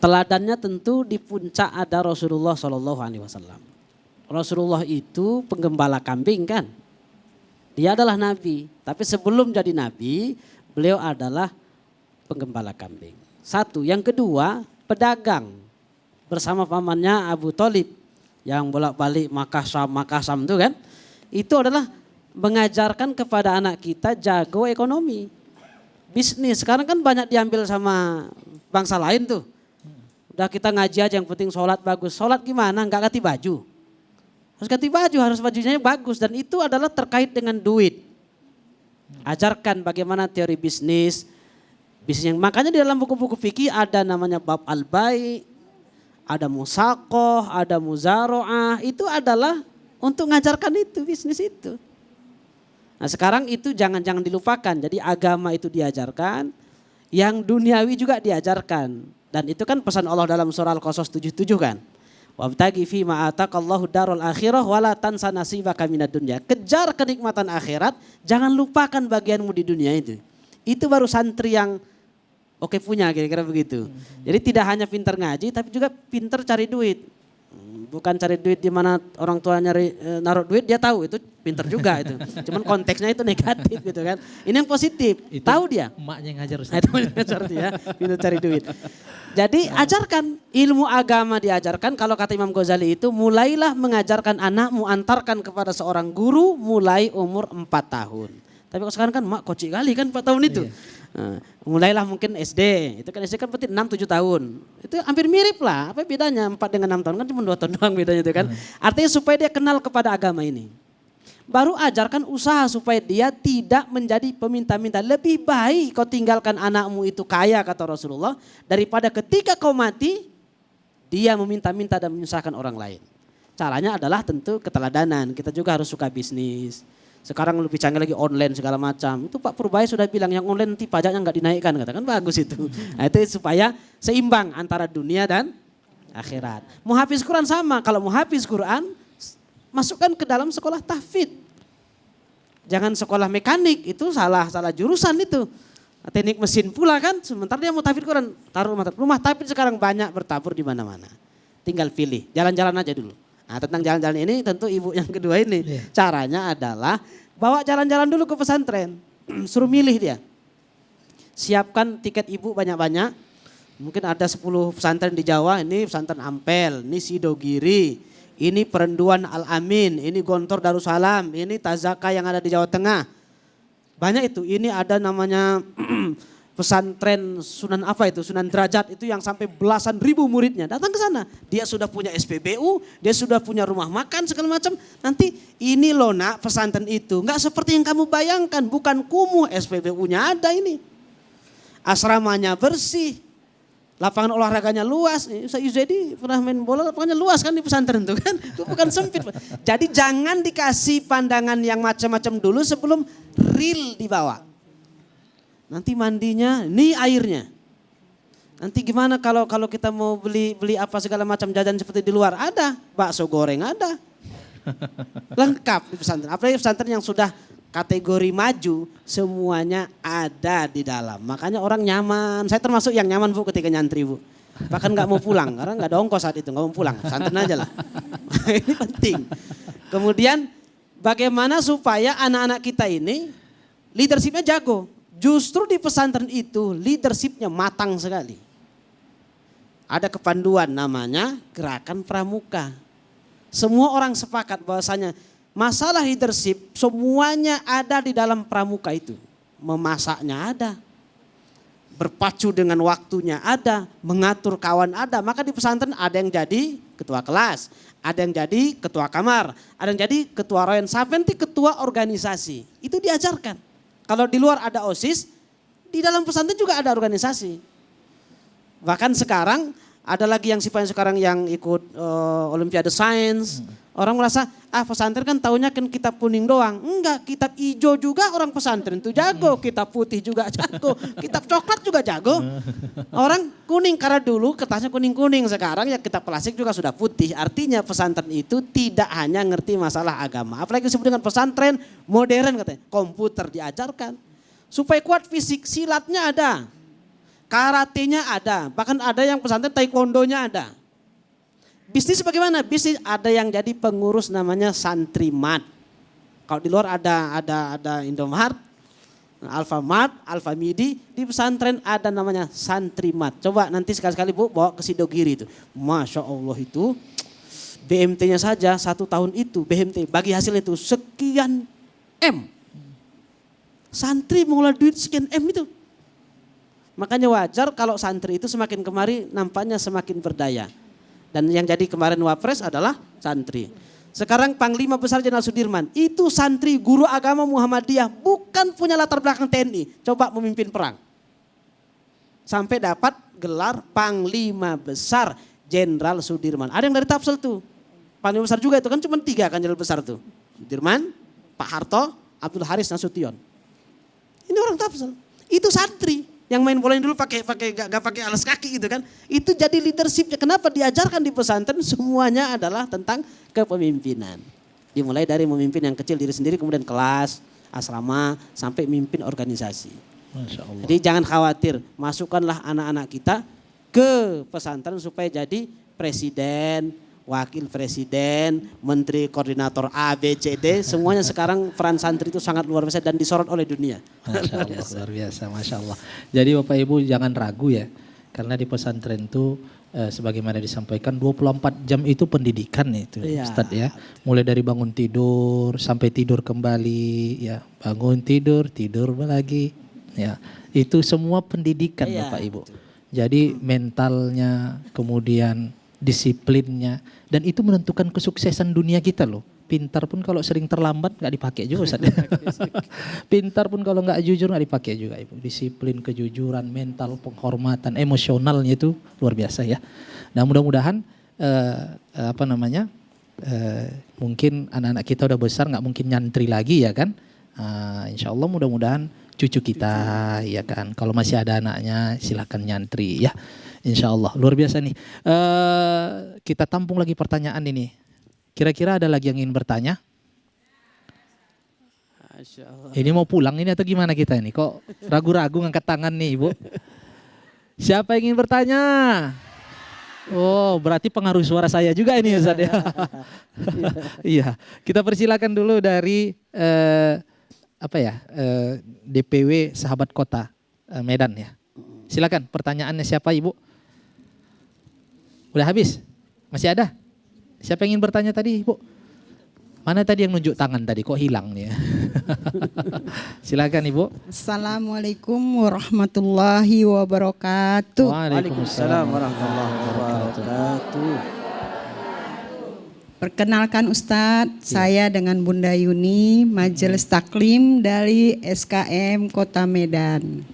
Teladannya tentu di puncak ada Rasulullah SAW. Rasulullah itu penggembala kambing kan. Dia adalah nabi, tapi sebelum jadi nabi, beliau adalah penggembala kambing. 1, yang kedua, pedagang bersama pamannya Abu Thalib yang bolak-balik Makkah Syam itu kan. Itu adalah mengajarkan kepada anak kita jago ekonomi. Bisnis, sekarang kan banyak diambil sama bangsa lain tuh. Udah kita ngaji aja yang penting sholat bagus. Sholat gimana? Enggak ganti baju. Harus ganti baju, harus bajunya bagus. Dan itu adalah terkait dengan duit. Ajarkan bagaimana teori bisnis. Makanya di dalam buku-buku fikih ada namanya bab al-bai, ada musaqoh, ada muzaro'ah. Itu adalah untuk mengajarkan itu, bisnis itu. Nah sekarang itu jangan dilupakan. Jadi agama itu diajarkan, yang duniawi juga diajarkan. Dan itu kan pesan Allah dalam surah Al-Qasas 77 kan. Wabtagi fi ma ataqallahu darul akhirah wala tansa nasibaka minad dunya. Kejar kenikmatan akhirat, jangan lupakan bagianmu di dunia itu. Itu baru santri yang oke punya kira-kira begitu. Jadi tidak hanya pintar ngaji tapi juga pintar cari duit. Bukan cari duit di mana orang tua naruh duit dia tahu itu pintar juga itu. Cuman konteksnya itu negatif gitu kan. Ini yang positif. Itu tahu dia. Emaknya yang ngajar Ustaz. Itu ngajar dia, pintar cari duit. Jadi ajarkan ilmu agama diajarkan. Kalau kata Imam Ghazali itu mulailah mengajarkan anakmu, antarkan kepada seorang guru mulai umur 4 tahun. Tapi kalau sekarang kan mak kocik kali kan 4 tahun itu. Nah, mulailah mungkin SD, itu kan SD kan berarti 6-7 tahun. Itu hampir mirip lah, apa bedanya 4 dengan 6 tahun kan cuma 2 tahun doang bedanya itu kan. Artinya supaya dia kenal kepada agama ini. baru ajarkan usaha supaya dia tidak menjadi peminta-minta. Lebih baik kau tinggalkan anakmu itu kaya kata Rasulullah daripada ketika kau mati dia meminta-minta dan menyusahkan orang lain. Caranya adalah tentu keteladanan. Kita juga harus suka bisnis. Sekarang lebih canggih lagi online segala macam. Itu Pak Purbaya sudah bilang yang online nanti pajaknya nggak dinaikkan, katakan bagus itu. Nah, itu supaya seimbang antara dunia dan akhirat. Mau hafiz Quran sama, kalau mau hafiz Quran masukkan ke dalam sekolah tahfidz. Jangan sekolah mekanik, itu salah jurusan itu. Teknik mesin pula kan, sementara dia mau tahfidz Quran, taruh rumah tahfidz sekarang banyak bertabur di mana-mana. Tinggal pilih, jalan-jalan aja dulu. Nah, tentang jalan-jalan ini tentu ibu yang kedua ini. Caranya adalah bawa jalan-jalan dulu ke pesantren. Suruh milih dia. Siapkan tiket ibu banyak-banyak. Mungkin ada 10 pesantren di Jawa, ini pesantren Ampel, ini Sidogiri, ini Perenduan Al-Amin, ini Gontor Darussalam, ini Tazaka yang ada di Jawa Tengah. Banyak itu, ini ada namanya pesantren Sunan apa itu, Sunan Derajat itu yang sampai belasan ribu muridnya. Datang ke sana, dia sudah punya SPBU, dia sudah punya rumah makan segala macam. Nanti ini loh nak pesantren itu, enggak seperti yang kamu bayangkan, bukan kumuh, SPBU-nya ada ini. Asramanya bersih, lapangan olahraganya luas. Ustaz Yuzedi pernah main bola, lapangannya luas kan di pesantren itu kan, itu bukan sempit. Jadi jangan dikasih pandangan yang macam-macam dulu sebelum real dibawa. Nanti mandinya, ini airnya. Nanti gimana kalau kita mau beli apa segala macam jajan seperti di luar, ada, bakso goreng ada. Lengkap di pesantren. Apalagi pesantren yang sudah kategori maju, semuanya ada di dalam. Makanya orang nyaman. Saya termasuk yang nyaman Bu ketika nyantri Bu. Bahkan nggak mau pulang karena nggak ada ongkos saat itu, nggak mau pulang. Pesantren aja lah. Ini penting. Kemudian bagaimana supaya anak-anak kita ini leadershipnya jago. Justru di pesantren itu leadershipnya matang sekali. Ada kepanduan namanya Gerakan Pramuka. Semua orang sepakat bahwasanya masalah leadership semuanya ada di dalam pramuka itu. Memasaknya ada, berpacu dengan waktunya ada, mengatur kawan ada. Maka di pesantren ada yang jadi ketua kelas, ada yang jadi ketua kamar, ada yang jadi ketua royan, sampai nanti ketua organisasi. Itu diajarkan. Kalau di luar ada OSIS, di dalam pesantren juga ada organisasi. Bahkan sekarang ada lagi yang sifatnya sekarang yang ikut Olimpiade Sains. Orang merasa, pesantren kan taunya kan kitab kuning doang. Enggak, kitab hijau juga orang pesantren itu jago. Kitab putih juga jago. Kitab coklat juga jago. Orang kuning, karena dulu kertasnya kuning-kuning. Sekarang ya kitab plastik juga sudah putih. Artinya pesantren itu tidak hanya ngerti masalah agama. Apalagi disebut dengan pesantren modern katanya. Komputer diajarkan. Supaya kuat fisik, silatnya ada. Karatenya ada. Bahkan ada yang pesantren taekwondonya ada. Bisnis bagaimana? Bisnis ada yang jadi pengurus namanya Santrimat. Kalau di luar ada Indomaret, Alfamart, Alfamidi, di pesantren ada namanya Santrimat. Coba nanti sekali-sekali Bu bawa ke Sidogiri itu. Masya Allah itu BMT-nya saja 1 tahun itu BMT bagi hasil itu sekian M. Santri mengelola duit sekian M itu. Makanya wajar kalau santri itu semakin kemari nampaknya semakin berdaya. Dan yang jadi kemarin wapres adalah santri. Sekarang Panglima Besar Jenderal Sudirman, itu santri guru agama Muhammadiyah, bukan punya latar belakang TNI, coba memimpin perang. Sampai dapat gelar Panglima Besar Jenderal Sudirman. Ada yang dari Tapsel tuh, Panglima Besar juga itu kan cuma 3 kan Jenderal Besar tuh. Sudirman, Pak Harto, Abdul Haris Nasution. Ini orang Tapsel, itu santri. Yang main bola dulu gak pakai alas kaki gitu kan. Itu jadi leadershipnya. Kenapa diajarkan di pesantren semuanya adalah tentang kepemimpinan. Dimulai dari memimpin yang kecil diri sendiri, kemudian kelas, asrama, sampai mimpin organisasi. Masya Allah. Jadi jangan khawatir, masukkanlah anak-anak kita ke pesantren supaya jadi presiden, wakil presiden, menteri, koordinator A, B, C, D. Semuanya sekarang peran santri itu sangat luar biasa dan disorot oleh dunia. Masya Allah, luar biasa, Masya Allah. Jadi Bapak Ibu jangan ragu ya. Karena di pesantren itu sebagaimana disampaikan 24 jam itu pendidikan itu Ustadz ya. Mulai dari bangun tidur sampai tidur kembali ya. Bangun tidur lagi ya. Itu semua pendidikan Bapak Ibu. Jadi mentalnya kemudian disiplinnya dan itu menentukan kesuksesan dunia kita loh. Pintar pun kalau sering terlambat nggak dipakai juga Ustaz. Pintar pun kalau nggak jujur nggak dipakai juga Ibu. Disiplin, kejujuran, mental, penghormatan, emosionalnya itu luar biasa ya. Nah mudah-mudahan mungkin anak-anak kita udah besar nggak mungkin nyantri lagi ya kan. Insya Allah mudah-mudahan cucu kita ya kan. Kalau masih ada anaknya silakan nyantri ya. Insya Allah luar biasa nih. Kita tampung lagi pertanyaan ini. Kira-kira ada lagi yang ingin bertanya? Ini mau pulang ini atau gimana kita ini? Kok ragu-ragu ngangkat tangan nih Ibu? Siapa yang ingin bertanya? Oh, berarti pengaruh suara saya juga ini Ustaz ya. Iya, kita persilakan dulu dari DPW Sahabat Kota Medan ya. Silakan pertanyaannya siapa Ibu? Udah habis? Masih ada? Siapa yang ingin bertanya tadi Ibu? Mana tadi yang nunjuk tangan tadi? Kok hilang nih ya? Silakan Ibu. Assalamualaikum warahmatullahi wabarakatuh. Waalaikumsalam warahmatullahi wabarakatuh. Perkenalkan Ustadz, saya dengan Bunda Yuni, Majelis Taklim dari SKM Kota Medan.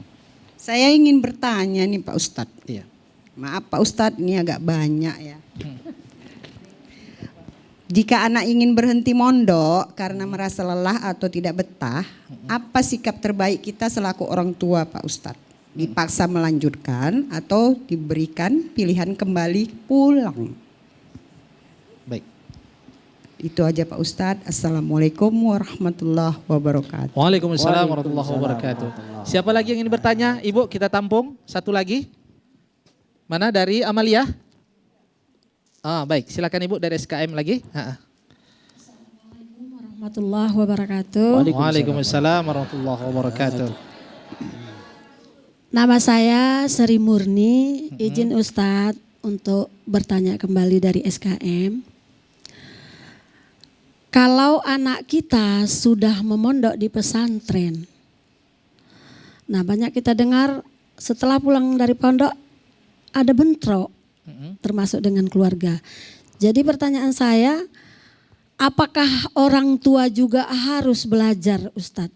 Saya ingin bertanya nih Pak Ustadz. Iya. Maaf Pak Ustadz, ini agak banyak ya. Jika anak ingin berhenti mondok karena merasa lelah atau tidak betah, apa sikap terbaik kita selaku orang tua Pak Ustadz? Dipaksa melanjutkan atau diberikan pilihan kembali pulang? Baik. Itu aja Pak Ustadz. Assalamualaikum warahmatullahi wabarakatuh. Waalaikumsalam warahmatullahi wabarakatuh. Siapa lagi yang ingin bertanya? Ibu kita tampung. Satu lagi. Mana dari Amalia? Baik, silakan Ibu dari SKM lagi. Assalamualaikum warahmatullahi wabarakatuh. Waalaikumsalam warahmatullahi wabarakatuh. Nama saya Sri Murni, izin Ustadz untuk bertanya kembali dari SKM. Kalau anak kita sudah memondok di pesantren, nah banyak kita dengar setelah pulang dari pondok ada bentrok. Termasuk dengan keluarga. Jadi pertanyaan saya, apakah orang tua juga harus belajar Ustadz?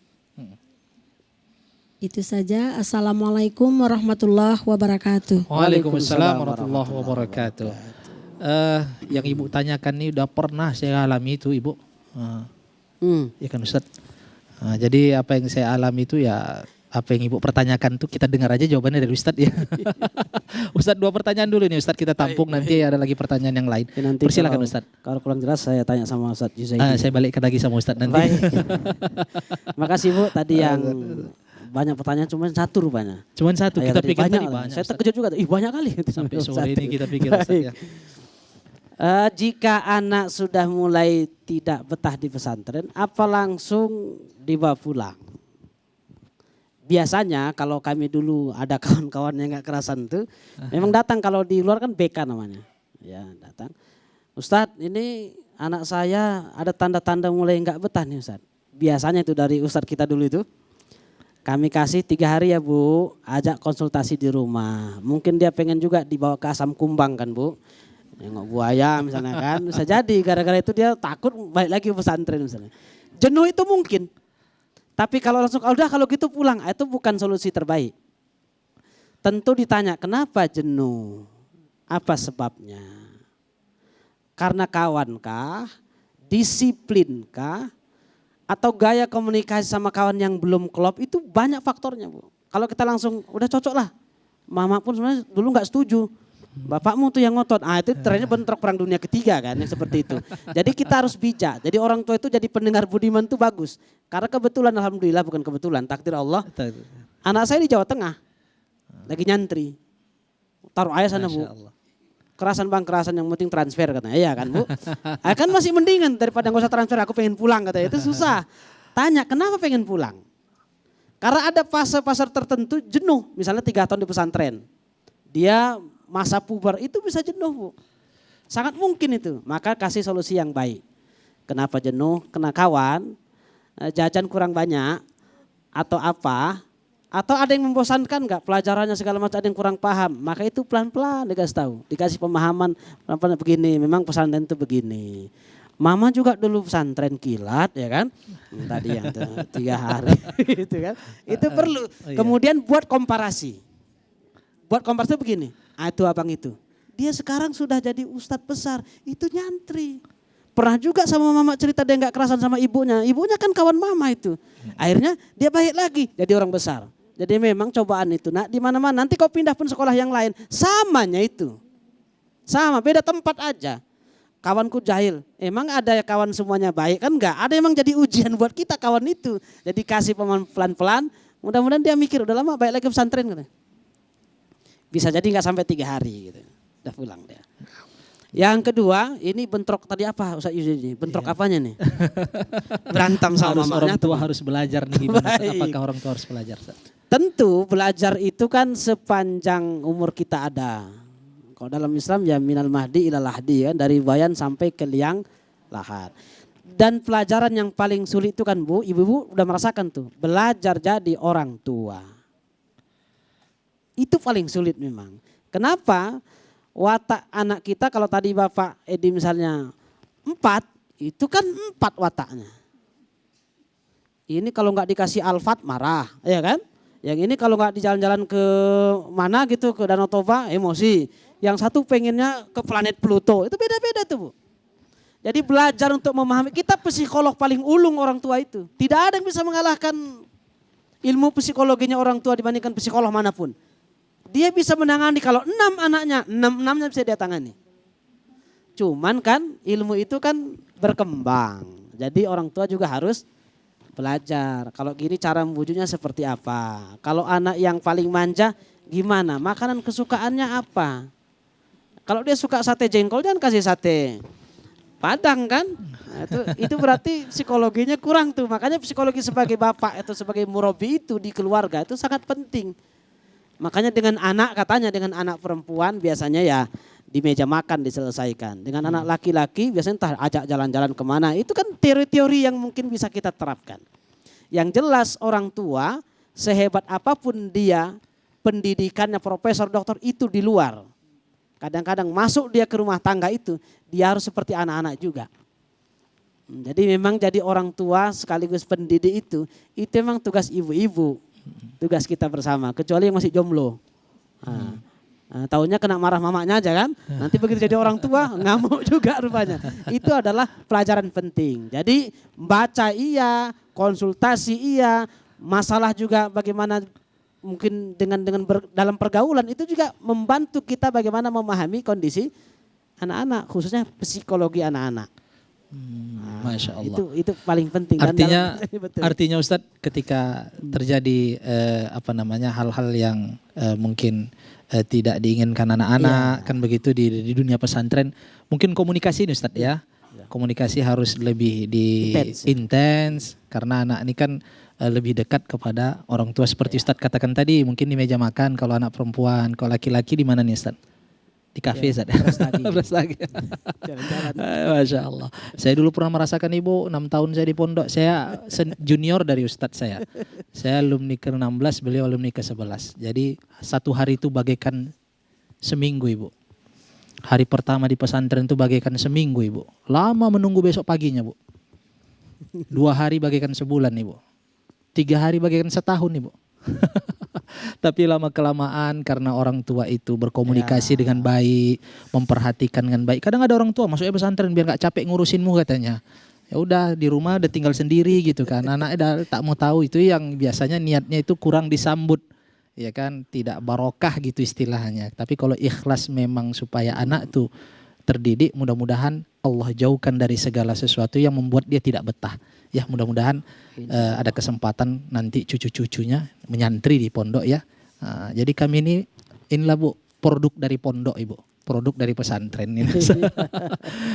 Itu saja. Assalamualaikum warahmatullahi wabarakatuh. Waalaikumsalam warahmatullahi wabarakatuh. Yang Ibu tanyakan ini udah pernah saya alami itu Ibu. Ya kan Ustadz. Jadi apa yang saya alami itu ya apa yang Ibu pertanyakan tuh kita dengar aja jawabannya dari Ustadz ya. Ustadz 2 pertanyaan dulu nih Ustadz kita tampung nanti ada lagi pertanyaan yang lain. Nanti persilakan Ustadz. Kalau kurang jelas saya tanya sama Ustadz Yuzaini. Saya balikkan lagi sama Ustadz nanti. Baik. Makasih Bu, tadi yang banyak pertanyaan cuma 1 rupanya. Cuma 1, kita pikir tadi banyak. Saya terkejut juga, banyak kali. Sampai sore ini kita pikir Ustadz ya. Jika anak sudah mulai tidak betah di pesantren, apa langsung dibawa pulang? Biasanya kalau kami dulu ada kawan-kawan yang nggak kerasan tuh, memang datang kalau di luar kan BK namanya, ya datang. Ustadz ini anak saya ada tanda-tanda mulai nggak betah nih Ustadz. Biasanya itu dari Ustadz kita dulu itu, kami kasih 3 hari ya Bu, ajak konsultasi di rumah. Mungkin dia pengen juga dibawa ke Asam Kumbang kan Bu, nengok buaya misalnya kan, bisa jadi gara-gara itu dia takut balik lagi ke pesantren misalnya. Jenuh itu mungkin. Tapi kalau langsung, kalau gitu pulang, itu bukan solusi terbaik. Tentu ditanya, kenapa jenuh? Apa sebabnya? Karena kawankah? Disiplinkah? Atau gaya komunikasi sama kawan yang belum klop? Itu banyak faktornya Bu. Kalau kita langsung, udah cocok lah. Mama pun sebenarnya dulu gak setuju. Bapakmu tuh yang ngotot. Itu trennya bentrok perang dunia ketiga kan yang seperti itu. Jadi kita harus bijak. Jadi orang tua itu jadi pendengar budiman itu bagus. Karena kebetulan alhamdulillah bukan kebetulan takdir Allah. Anak saya di Jawa Tengah. Lagi nyantri. Taruh ayah sana Bu. Kerasan bang kerasan yang penting transfer katanya. Iya kan Bu. Kan masih mendingan daripada gak usah transfer aku pengen pulang katanya. Itu susah. Tanya kenapa pengen pulang. Karena ada fase-fase tertentu jenuh. Misalnya 3 tahun di pesantren. Dia masa puber itu bisa jenuh Bu. Sangat mungkin itu. Maka kasih solusi yang baik. Kenapa jenuh? Kena kawan, jajan kurang banyak, atau apa. Atau ada yang membosankan enggak pelajarannya segala macam ada yang kurang paham. Maka itu pelan-pelan dikasih tahu. Dikasih pemahaman pelan-pelan begini. Memang pesantren itu begini. Mama juga dulu pesantren kilat ya kan. Tadi yang 3 hari gitu kan. Itu perlu. Kemudian buat komparasi. Buat komparasi begini. Itu abang itu. Dia sekarang sudah jadi ustadz besar. Itu nyantri. Pernah juga sama mama cerita dia nggak kerasan sama ibunya. Ibunya kan kawan mama itu. Akhirnya dia baik lagi jadi orang besar. Jadi memang cobaan itu. Nah di mana-mana nanti kau pindah pun sekolah yang lain. Samanya itu. Sama beda tempat aja. Kawanku jahil, emang ada kawan semuanya baik kan enggak? Ada emang jadi ujian buat kita kawan itu. Jadi kasih pelan-pelan, mudah-mudahan dia mikir udah lama baik lagi pesantren katanya. Bisa jadi enggak sampai 3 hari gitu. Udah pulang dia. Yang kedua, ini bentrok tadi apa Ustaz Yusuf ini? Bentrok apanya nih? Berantem sama mamanya. Orang tua harus belajar nih gimana? Apakah orang tua harus belajar? Tentu belajar itu kan sepanjang umur kita ada. Kalau dalam Islam ya minal mahdi ilal lahdi kan, dari bayan sampai ke liang lahat. Dan pelajaran yang paling sulit itu kan Bu, ibu-ibu udah merasakan tuh, belajar jadi orang tua. Itu paling sulit memang. Kenapa? Watak anak kita kalau tadi Bapak Edi misalnya 4, itu kan 4 wataknya. Ini kalau nggak dikasih alfat marah, ya kan? Yang ini kalau nggak di jalan-jalan ke mana gitu, ke Danau Toba emosi. Yang satu pengennya ke planet Pluto, itu beda-beda tuh Bu. Jadi belajar untuk memahami, kita psikolog paling ulung orang tua itu. Tidak ada yang bisa mengalahkan ilmu psikologinya orang tua dibandingkan psikolog manapun. Dia bisa menangani kalau 6 anaknya, 6-6-nya bisa dia tangani. Cuman kan ilmu itu kan berkembang. Jadi orang tua juga harus belajar. Kalau gini cara membujuknya seperti apa. Kalau anak yang paling manja gimana, makanan kesukaannya apa. Kalau dia suka sate jengkol jangan kasih sate Padang kan. Nah, itu berarti psikologinya kurang tuh. Makanya psikologi sebagai bapak atau sebagai murabi itu di keluarga itu sangat penting. Makanya dengan anak katanya dengan anak perempuan biasanya ya di meja makan diselesaikan. Dengan anak laki-laki biasanya entah ajak jalan-jalan kemana. Itu kan teori-teori yang mungkin bisa kita terapkan. Yang jelas orang tua sehebat apapun dia pendidikannya profesor doktor itu di luar. Kadang-kadang masuk dia ke rumah tangga itu dia harus seperti anak-anak juga. Jadi memang jadi orang tua sekaligus pendidik itu memang tugas ibu-ibu. Tugas kita bersama kecuali yang masih jomblo. Taunya kena marah mamanya aja kan. Nanti begitu jadi orang tua ngamuk juga rupanya. Itu adalah pelajaran penting. Jadi baca iya, konsultasi iya, masalah juga bagaimana mungkin dalam pergaulan itu juga membantu kita bagaimana memahami kondisi anak-anak khususnya psikologi anak-anak. Masya Allah. Itu paling penting. Artinya Ustadz ketika terjadi hal-hal yang mungkin tidak diinginkan anak-anak kan begitu di dunia pesantren, mungkin komunikasi ini Ustadz ya. Komunikasi harus lebih intens karena anak ini kan lebih dekat kepada orang tua seperti Ustadz katakan tadi, mungkin di meja makan kalau anak perempuan, kalau laki-laki di mana nih Ustadz? Di kafe Ustadz. Lagi. Masya Allah. Saya dulu pernah merasakan Ibu 6 tahun saya di pondok, saya junior dari Ustadz saya. Saya alumni ke-16, beliau alumni ke-11. Jadi satu hari itu bagaikan seminggu Ibu. Hari pertama di pesantren itu bagaikan seminggu Ibu. Lama menunggu besok paginya Bu. 2 hari bagaikan sebulan Ibu. 3 hari bagaikan setahun Ibu. Tapi lama kelamaan karena orang tua itu berkomunikasi dengan baik, memperhatikan dengan baik. Kadang ada orang tua masuknya pesantren biar gak capek ngurusinmu katanya. Ya udah di rumah udah tinggal sendiri gitu kan. Anaknya tak mau tahu, itu yang biasanya niatnya itu kurang disambut. Ya kan, tidak barokah gitu istilahnya. Tapi kalau ikhlas memang supaya anak tuh terdidik, mudah-mudahan Allah jauhkan dari segala sesuatu yang membuat dia tidak betah. Ya mudah-mudahan ada kesempatan nanti cucu-cucunya menyantri di pondok ya. Jadi kami inilah Bu, produk dari pondok Ibu. Produk dari pesantren ini.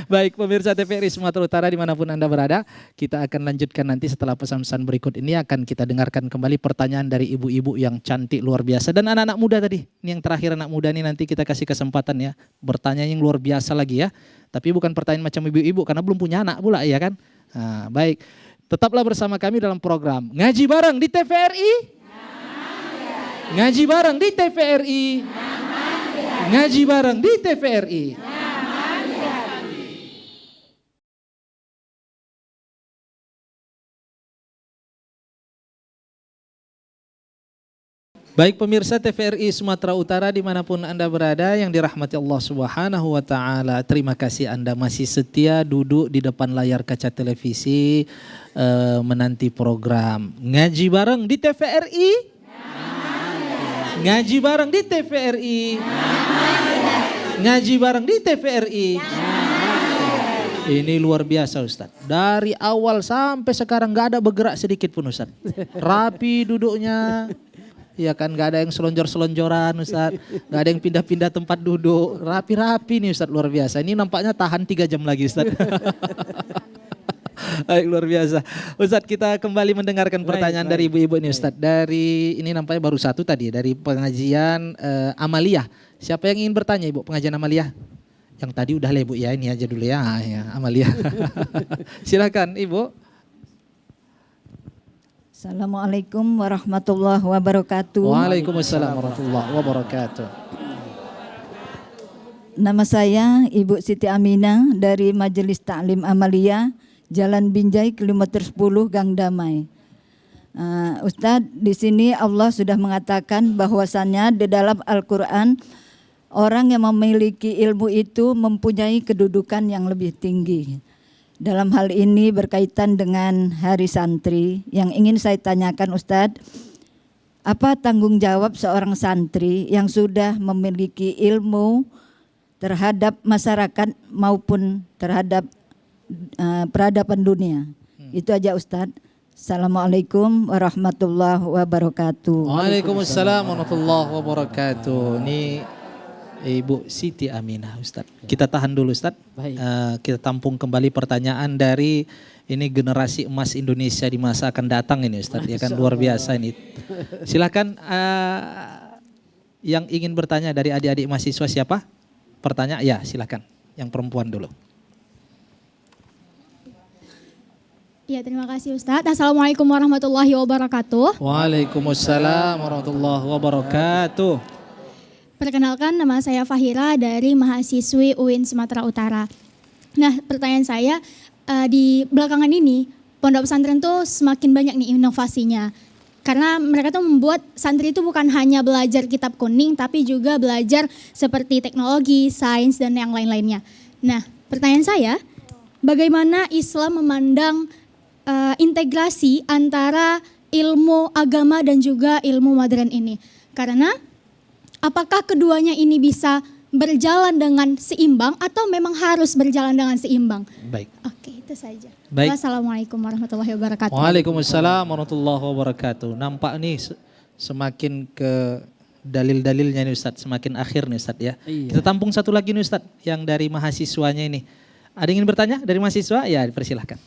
Baik pemirsa TVRI Sumatera Utara dimanapun Anda berada, kita akan lanjutkan nanti setelah pesan-pesan berikut ini akan kita dengarkan kembali pertanyaan dari ibu-ibu yang cantik luar biasa dan anak-anak muda tadi. Ini yang terakhir anak muda ini nanti kita kasih kesempatan ya bertanya yang luar biasa lagi ya. Tapi bukan pertanyaan macam ibu-ibu karena belum punya anak pula ya kan. Baik, tetaplah bersama kami dalam program Ngaji Bareng di TVRI. Ngaji Bareng di TVRI. Ngaji Bareng di TVRI. Baik pemirsa TVRI Sumatera Utara dimanapun Anda berada yang dirahmati Allah Subhanahu wa Ta'ala. Terima kasih Anda masih setia duduk di depan layar kaca televisi menanti program Ngaji Bareng di TVRI. Ngaji Bareng di TVRI. Ngaji Bareng di TVRI. Ini luar biasa Ustadz. Dari awal sampai sekarang gak ada bergerak sedikit pun Ustadz. Rapi duduknya. Ya kan, gak ada yang selonjor-selonjoran Ustadz, gak ada yang pindah-pindah tempat duduk, rapi-rapi nih Ustadz, luar biasa. Ini nampaknya tahan 3 jam lagi Ustadz. Baik, luar biasa. Ustadz, kita kembali mendengarkan pertanyaan dari ibu-ibu ini Ustadz. Dari, ini nampaknya baru satu tadi, dari pengajian Amaliyah. Siapa yang ingin bertanya Ibu, pengajian Amaliyah? Yang tadi udah lah Ibu ya, ini aja dulu ya, Amaliyah. Silakan Ibu. Assalamualaikum warahmatullahi wabarakatuh. Waalaikumsalam warahmatullahi wabarakatuh. Nama saya Ibu Siti Aminah dari Majelis Taklim Amaliyah, Jalan Binjai, kilometer 10, Gang Damai. Ustadz, di sini Allah sudah mengatakan bahwasannya di dalam Al-Quran orang yang memiliki ilmu itu mempunyai kedudukan yang lebih tinggi. Dalam hal ini berkaitan dengan Hari Santri, yang ingin saya tanyakan Ustadz, apa tanggung jawab seorang santri yang sudah memiliki ilmu terhadap masyarakat maupun terhadap peradaban dunia? Itu aja Ustadz. Assalamualaikum warahmatullahi wabarakatuh. Waalaikumsalam warahmatullahi wabarakatuh. Ini Ibu Siti Aminah Ustadz. Kita tahan dulu Ustadz. Kita tampung kembali pertanyaan dari ini generasi emas Indonesia di masa akan datang ini Ustadz. Ya kan, luar biasa ini. Silakan yang ingin bertanya dari adik-adik mahasiswa siapa? Pertanyaan ya silakan. Yang perempuan dulu. Ya, terima kasih Ustadz. Assalamualaikum warahmatullahi wabarakatuh. Waalaikumsalam warahmatullahi wabarakatuh. Perkenalkan, nama saya Fahira dari mahasiswi UIN Sumatera Utara. Nah, pertanyaan saya, di belakangan ini pondok pesantren tuh semakin banyak nih inovasinya. Karena mereka tuh membuat santri itu bukan hanya belajar kitab kuning, tapi juga belajar seperti teknologi, sains, dan yang lain-lainnya. Nah, pertanyaan saya, bagaimana Islam memandang integrasi antara ilmu agama dan juga ilmu modern ini? Karena apakah keduanya ini bisa berjalan dengan seimbang atau memang harus berjalan dengan seimbang? Baik. Oke, itu saja. Baik. Wassalamualaikum warahmatullahi wabarakatuh. Waalaikumsalam warahmatullahi wabarakatuh. Nampak nih semakin ke dalil-dalilnya nih Ustadz, semakin akhir nih Ustadz ya. Iya. Kita tampung satu lagi nih Ustadz, yang dari mahasiswanya ini. Ada yang ingin bertanya dari mahasiswa? Ya, dipersilahkan.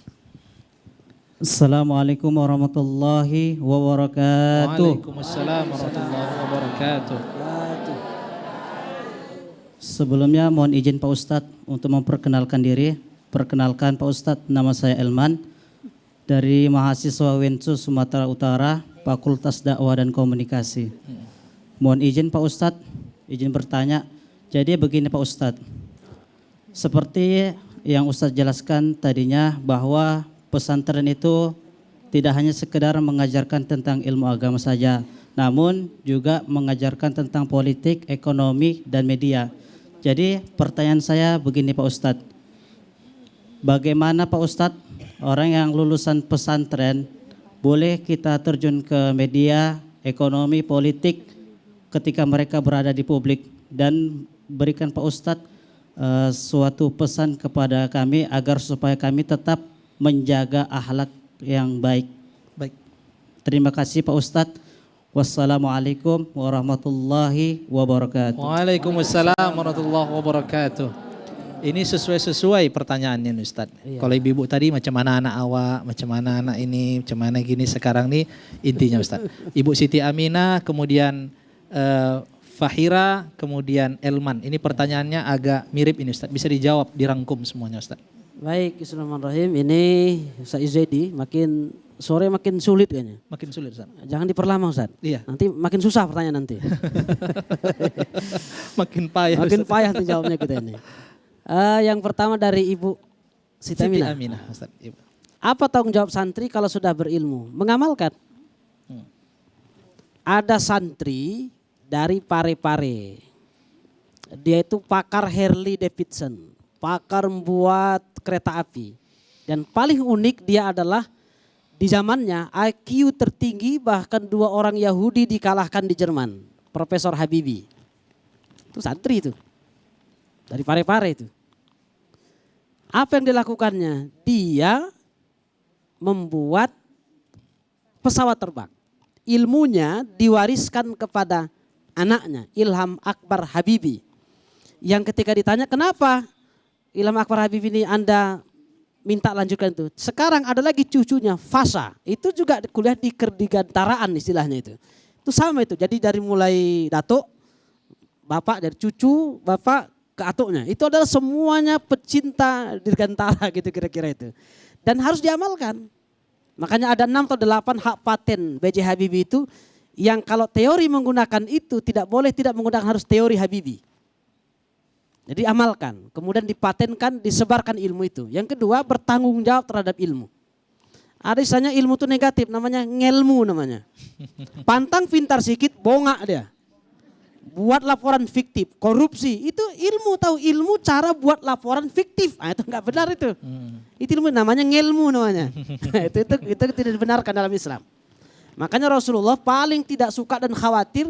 Assalamualaikum warahmatullahi wabarakatuh. Waalaikumsalam warahmatullahi wabarakatuh. Sebelumnya mohon izin Pak Ustadz untuk memperkenalkan diri. Perkenalkan Pak Ustadz, nama saya Elman dari mahasiswa UINSU Sumatera Utara, Fakultas Dakwah dan Komunikasi. Mohon izin Pak Ustadz, izin bertanya. Jadi begini Pak Ustadz, seperti yang Ustadz jelaskan tadinya bahwa pesantren itu tidak hanya sekedar mengajarkan tentang ilmu agama saja, namun juga mengajarkan tentang politik, ekonomi, dan media. Jadi pertanyaan saya begini Pak Ustadz, bagaimana Pak Ustadz orang yang lulusan pesantren boleh kita terjun ke media, ekonomi, politik ketika mereka berada di publik, dan berikan Pak Ustadz suatu pesan kepada kami agar supaya kami tetap menjaga akhlak yang baik. Baik. Terima kasih Pak Ustadz. Wassalamualaikum warahmatullahi wabarakatuh. Waalaikumsalam warahmatullahi wabarakatuh. Ini sesuai pertanyaannya nih Ustadz. Iya. Kalau ibu-ibu tadi macam mana anak awak, macam mana anak ini, macam mana gini, sekarang nih intinya Ustadz. Ibu Siti Aminah, kemudian Fahira, kemudian Elman. Ini pertanyaannya agak mirip ini Ustadz. Bisa dijawab, dirangkum semuanya Ustadz. Baik, Bismillahirrahmanirrahim. Ini Ustaz Izedi, sore makin sulit kayaknya. Makin sulit Ustaz. Jangan diperlama Ustaz. Iya. Nanti makin susah pertanyaan nanti. Makin payah. Makin Ustaz. payah tuh jawabnya kita ini. Yang pertama dari Ibu Siti Aminah. Ustaz. Ibu. Apa tanggung jawab santri kalau sudah berilmu? Mengamalkan. ada santri dari Parepare. Dia itu pakar Harley Davidson, pakar membuat kereta api. Dan paling unik dia adalah di zamannya IQ tertinggi, bahkan 2 orang Yahudi dikalahkan di Jerman. Profesor Habibi. Itu santri itu. Dari Parepare itu. Apa yang dilakukannya? Dia membuat pesawat terbang. Ilmunya diwariskan kepada anaknya, Ilham Akbar Habibi. Yang ketika ditanya kenapa Ilham Akbar Habibi ini Anda minta lanjutkan itu. Sekarang ada lagi cucunya, Fasa. Itu juga kuliah di Kerdigantaraan istilahnya itu. Itu sama itu. Jadi dari mulai datuk, bapak dari cucu, bapak ke atuknya. Itu adalah semuanya pecinta Dirgantara gitu kira-kira itu. Dan harus diamalkan. Makanya ada 6 atau 8 hak paten B.J. Habibie itu yang kalau teori menggunakan itu tidak boleh tidak menggunakan, harus teori Habibie. Jadi amalkan, kemudian dipatenkan, disebarkan ilmu itu. Yang kedua, bertanggung jawab terhadap ilmu. Ada istilahnya ilmu itu negatif, namanya ngelmu namanya. Pantang pintar sikit, bongak dia. Buat laporan fiktif, korupsi, itu ilmu, tahu ilmu cara buat laporan fiktif. Itu enggak benar itu. Itu ilmu namanya ngelmu namanya. itu tidak dibenarkan dalam Islam. Makanya Rasulullah paling tidak suka dan khawatir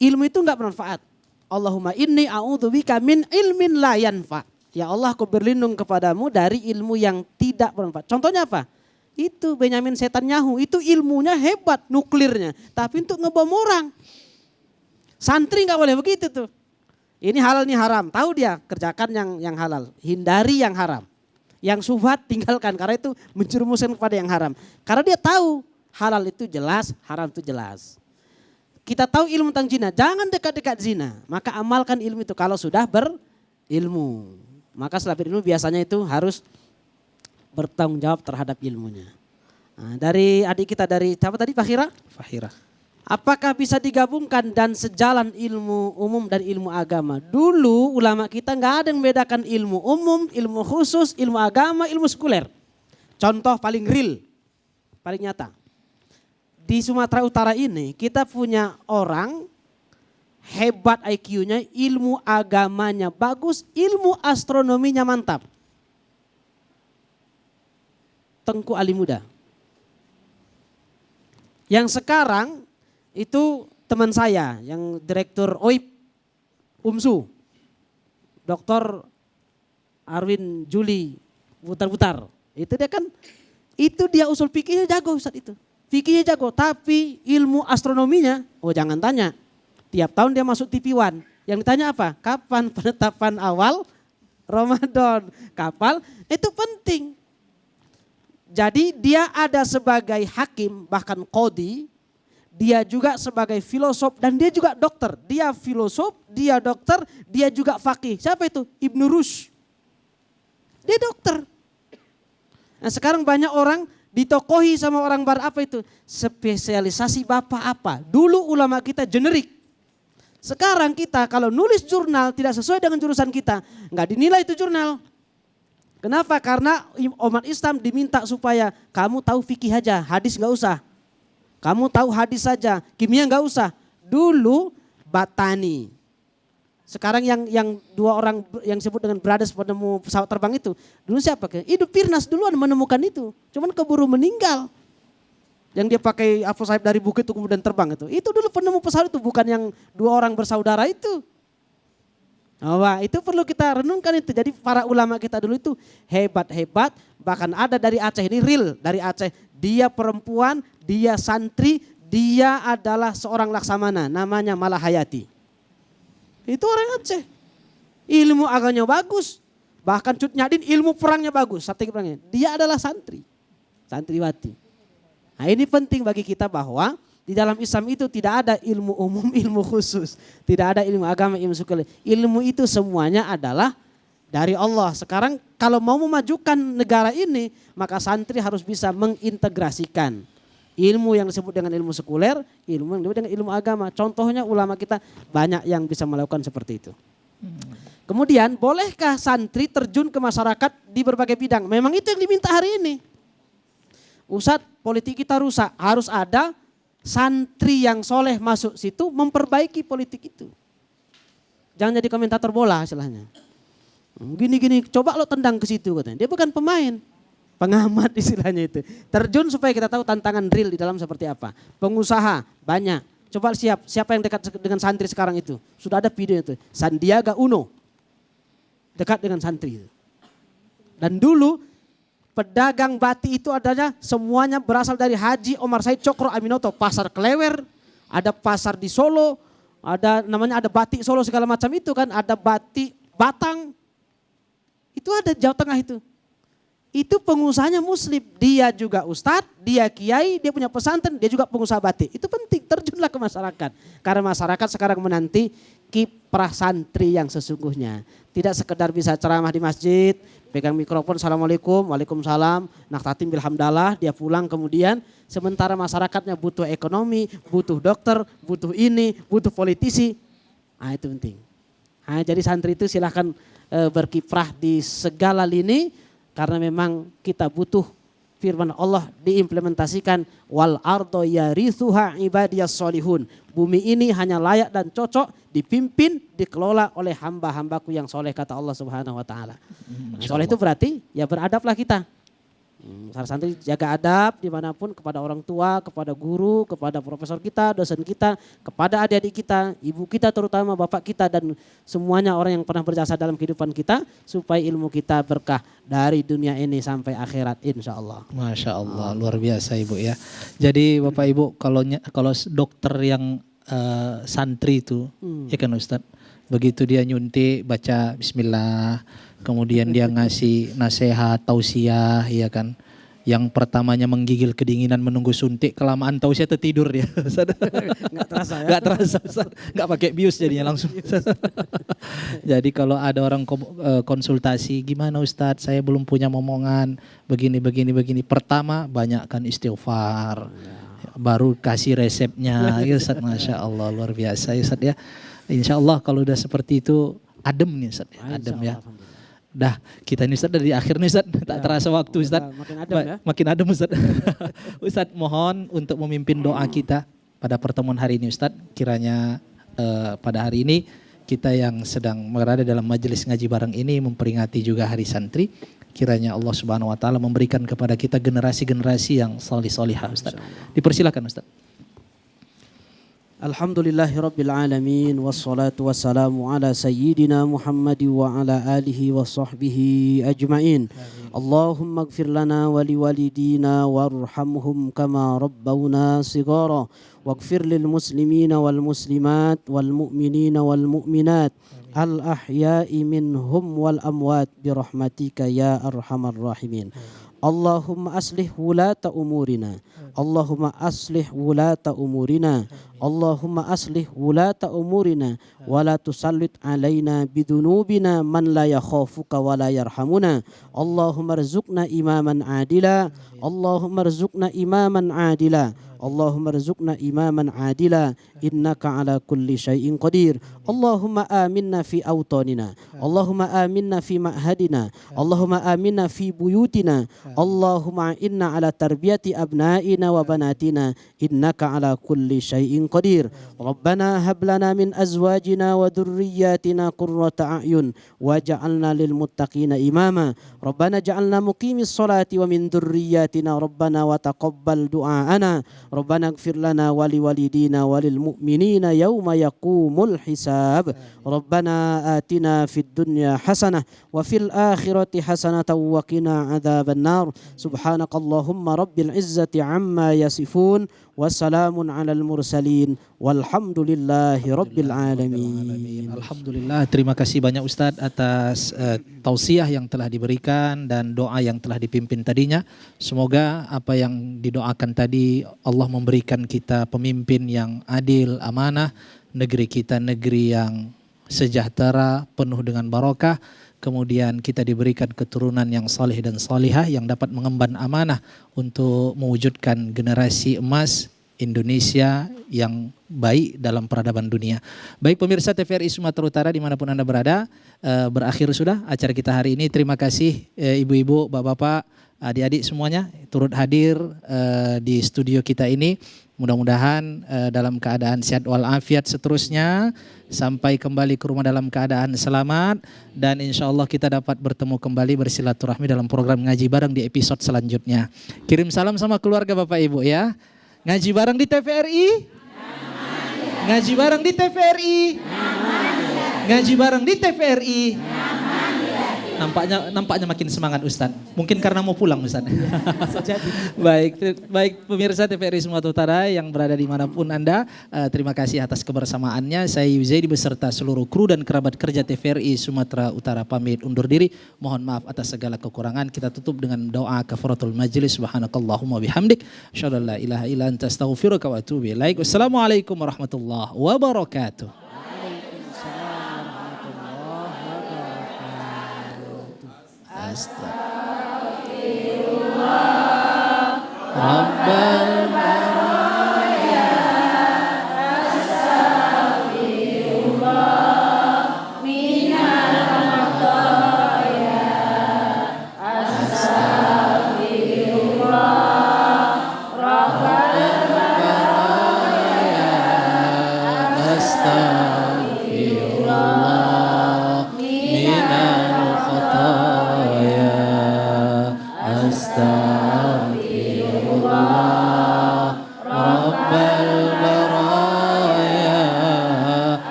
ilmu itu enggak bermanfaat. Allahumma inni a'udzubika min ilmin la yanfa. Ya Allah, aku berlindung kepadamu dari ilmu yang tidak bermanfaat. Contohnya apa? Itu Benyamin Netanyahu, itu ilmunya hebat, nuklirnya. Tapi untuk ngebom orang. Santri nggak boleh begitu tuh. Ini halal, ini haram. Tahu dia, kerjakan yang halal. Hindari yang haram. Yang syubhat tinggalkan, karena itu menjerumuskan kepada yang haram. Karena dia tahu halal itu jelas, haram itu jelas. Kita tahu ilmu tentang zina, jangan dekat-dekat zina. Maka amalkan ilmu itu kalau sudah berilmu. Maka setelah berilmu biasanya itu harus bertanggung jawab terhadap ilmunya. Nah, dari adik kita dari siapa tadi, Fahira? Fahira. Apakah bisa digabungkan dan sejalan ilmu umum dan ilmu agama? Dulu ulama kita nggak ada yang membedakan ilmu umum, ilmu khusus, ilmu agama, ilmu sekuler. Contoh paling real, paling nyata. Di Sumatera Utara ini kita punya orang hebat IQ-nya, ilmu agamanya bagus, ilmu astronominya mantap. Tengku Ali Muda. Yang sekarang itu teman saya yang direktur OIP UMSU, Dr. Arwin Juli Butar-Butar. Itu dia kan, itu dia usul fikihnya jago Ustaz itu. Fikihnya jago, tapi ilmu astronominya, oh jangan tanya. Tiap tahun dia masuk TV One. Yang ditanya apa? Kapan penetapan awal Ramadan? Kapan? Itu penting. Jadi dia ada sebagai hakim, bahkan qadhi. Dia juga sebagai filosof dan dia juga dokter. Dia filosof, dia dokter, dia juga faqih. Siapa itu? Ibnu Rushd. Dia dokter. Nah sekarang banyak orang ditokohi sama orang barat, apa itu? Spesialisasi bapak apa? Dulu ulama kita generik. Sekarang kita kalau nulis jurnal tidak sesuai dengan jurusan kita, nggak dinilai itu jurnal. Kenapa? Karena umat Islam diminta supaya kamu tahu fikih aja, hadis nggak usah. Kamu tahu hadis saja, kimia nggak usah. Dulu Batani. Sekarang yang 2 orang yang disebut dengan brothers penemu pesawat terbang itu. Dulu siapa? Itu Pirnas duluan menemukan itu. Cuman keburu meninggal. Yang dia pakai sayap dari bukit itu kemudian terbang itu. Itu dulu penemu pesawat itu, bukan yang 2 orang bersaudara itu. Wah, itu perlu kita renungkan itu. Jadi para ulama kita dulu itu hebat-hebat. Bahkan ada dari Aceh, ini real dari Aceh. Dia perempuan, dia santri, dia adalah seorang laksamana. Namanya Malahayati. Itu orang Aceh. Ilmu agamanya bagus. Bahkan Cut Nyadin ilmu perangnya bagus. Strategi perangnya. Dia adalah santri. Santriwati. Nah ini penting bagi kita bahwa di dalam Islam itu tidak ada ilmu umum, ilmu khusus. Tidak ada ilmu agama, ilmu sekuler. Ilmu itu semuanya adalah dari Allah. Sekarang kalau mau memajukan negara ini, maka santri harus bisa mengintegrasikan ilmu yang disebut dengan ilmu sekuler, ilmu yang disebut dengan ilmu agama. Contohnya ulama kita banyak yang bisa melakukan seperti itu. Kemudian bolehkah santri terjun ke masyarakat di berbagai bidang? Memang itu yang diminta hari ini. Ustadz, politik kita rusak, harus ada santri yang soleh masuk situ memperbaiki politik itu. Jangan jadi komentator bola istilahnya. Gini-gini, coba lo tendang ke situ katanya. Dia bukan pemain, pengamat istilahnya itu. Terjun supaya kita tahu tantangan real di dalam seperti apa. Pengusaha banyak. Coba siapa yang dekat dengan santri sekarang itu. Sudah ada video itu. Sandiaga Uno dekat dengan santri itu. Dan dulu pedagang bati itu adanya semuanya berasal dari Haji Omar Said Cokro Aminoto. Pasar Klewer, ada pasar di Solo, ada namanya ada batik Solo segala macam itu kan. Ada batik Batang, itu ada Jawa Tengah itu. Itu pengusahanya muslim, dia juga ustadz, dia kiai, dia punya pesantren, dia juga pengusaha batik. Itu penting, terjunlah ke masyarakat. Karena masyarakat sekarang menanti kiprah santri yang sesungguhnya. Tidak sekedar bisa ceramah di masjid, pegang mikrofon, assalamualaikum, waalaikumsalam, naktatim bilhamdalah, dia pulang kemudian. Sementara masyarakatnya butuh ekonomi, butuh dokter, butuh ini, butuh politisi. Nah itu penting. Nah, jadi santri itu silahkan berkiprah di segala lini. Karena memang kita butuh firman Allah diimplementasikan. Wal ardo yarithuha ibadiyas solihun. Bumi ini hanya layak dan cocok dipimpin, dikelola oleh hamba-hambaku yang soleh kata Allah Subhanahu wa ta'ala. Soleh itu berarti ya beradablah kita. Santri jaga adab dimanapun kepada orang tua, kepada guru, kepada profesor kita, dosen kita, kepada adik-adik kita, ibu kita terutama, bapak kita dan semuanya orang yang pernah berjasa dalam kehidupan kita supaya ilmu kita berkah dari dunia ini sampai akhirat insya Allah. Masya Allah, luar biasa Ibu ya. Jadi Bapak Ibu kalau dokter yang santri itu, ya kan Ustadz, begitu dia nyuntik baca bismillah, kemudian dia ngasih nasihat, tausiah, ya kan. Yang pertamanya menggigil kedinginan menunggu suntik, kelamaan tausiah tertidur dia. Nggak terasa ya? Nggak terasa, nggak pakai bius jadinya langsung. Jadi kalau ada orang konsultasi, gimana Ustadz, saya belum punya momongan, begini. Pertama banyakkan istighfar, baru kasih resepnya. Ya Ustadz, Masya Allah, luar biasa ya Ustadz ya. Insya Allah kalau udah seperti itu adem nih Ustadz, adem ya. Dah kita ini Ustadz dari akhir nih Ustadz, tak terasa waktu Ustadz. Makin adem ya. Makin adem Ustadz. Ustadz mohon untuk memimpin doa kita pada pertemuan hari ini Ustadz. Kiranya pada hari ini kita yang sedang berada dalam majelis ngaji bareng ini memperingati juga Hari Santri. Kiranya Allah Subhanahu wa taala memberikan kepada kita generasi-generasi yang salih-salihah Ustadz. Dipersilakan Ustadz. Alhamdulillahirabbil alamin wassalatu wassalamu ala sayyidina Muhammad wa ala alihi wa sahbihi ajmain. Allahumma ighfir lana wa liwalidina warhamhum kama rabbawna shighara waghfir lil muslimina wal muslimat wal mu'minina wal mu'minat al ahya'i minhum wal amwat bi rahmatika ya arhamar rahimin. Allahumma aslih wulata umurina. Allahumma aslih wulata umurina. Allahumma aslih wulata umurina. Wa la tusallit alaina bidunubina man la yakhafuka wa la yarhamuna. Allahumma rizukna imaman adila. Allahumma rizukna imaman adila. Allahumma rizukna imaman adila. Innaka ala kulli syai'in qadir. Allahumma aminna fi awtanina. Allahumma aminna fi ma'hadina. Allahumma aminna fi buyutina. Allahumma inna ala tarbiyati abnaina wa banatina. Innaka ala kulli syai'in qadir. Rabbana hab lana min azwajina wa dhurriyyatina qurrata a'yun waj'alna lil muttaqina imama. Rabbana ja'alna muqimis salati wa min dhurriyyatina rabbana wa taqabbal du'aana. Rabbana ighfir lana wa liwalidina wa lil mu'minina yawma yaqumul hisab. Rabbana atina fid dunya hasanah wa fil akhirati hasanatan wa qina adzaban nar. Subhanakallahumma rabbil izzati amma yasifun. Wassalamun alal mursalin walhamdulillahi rabbil alamin. Alhamdulillah, terima kasih banyak Ustadz atas tausiah yang telah diberikan dan doa yang telah dipimpin tadinya. Semoga apa yang didoakan tadi Allah memberikan kita pemimpin yang adil, amanah, negeri kita negeri yang sejahtera, penuh dengan barokah. Kemudian kita diberikan keturunan yang saleh dan salihah yang dapat mengemban amanah untuk mewujudkan generasi emas Indonesia yang baik dalam peradaban dunia. Baik pemirsa TVRI Sumatera Utara dimanapun Anda berada, berakhir sudah acara kita hari ini. Terima kasih ibu-ibu, bapak-bapak, adik-adik semuanya turut hadir di studio kita ini. Mudah-mudahan dalam keadaan sehat walafiat seterusnya sampai kembali ke rumah dalam keadaan selamat, dan insya Allah kita dapat bertemu kembali bersilaturahmi dalam program ngaji bareng di episode selanjutnya. Kirim salam sama keluarga Bapak Ibu ya. Ngaji bareng di TVRI. Ngaji bareng di TVRI. Ngaji bareng di TVRI. Nampaknya makin semangat Ustadz. Mungkin karena mau pulang Ustadz. Baik pemirsa TVRI Sumatera Utara yang berada dimanapun Anda, terima kasih atas kebersamaannya. Saya Yuzaidi beserta seluruh kru dan kerabat kerja TVRI Sumatera Utara pamit undur diri. Mohon maaf atas segala kekurangan. Kita tutup dengan doa kafaratul majlis. Subhanakallahumma bihamdik. Asyhadu an la ilaha illa anta astaghfiruka wa atubu ilaik. Wassalamualaikum warahmatullahi wabarakatuh. Astagfirullah Rabbana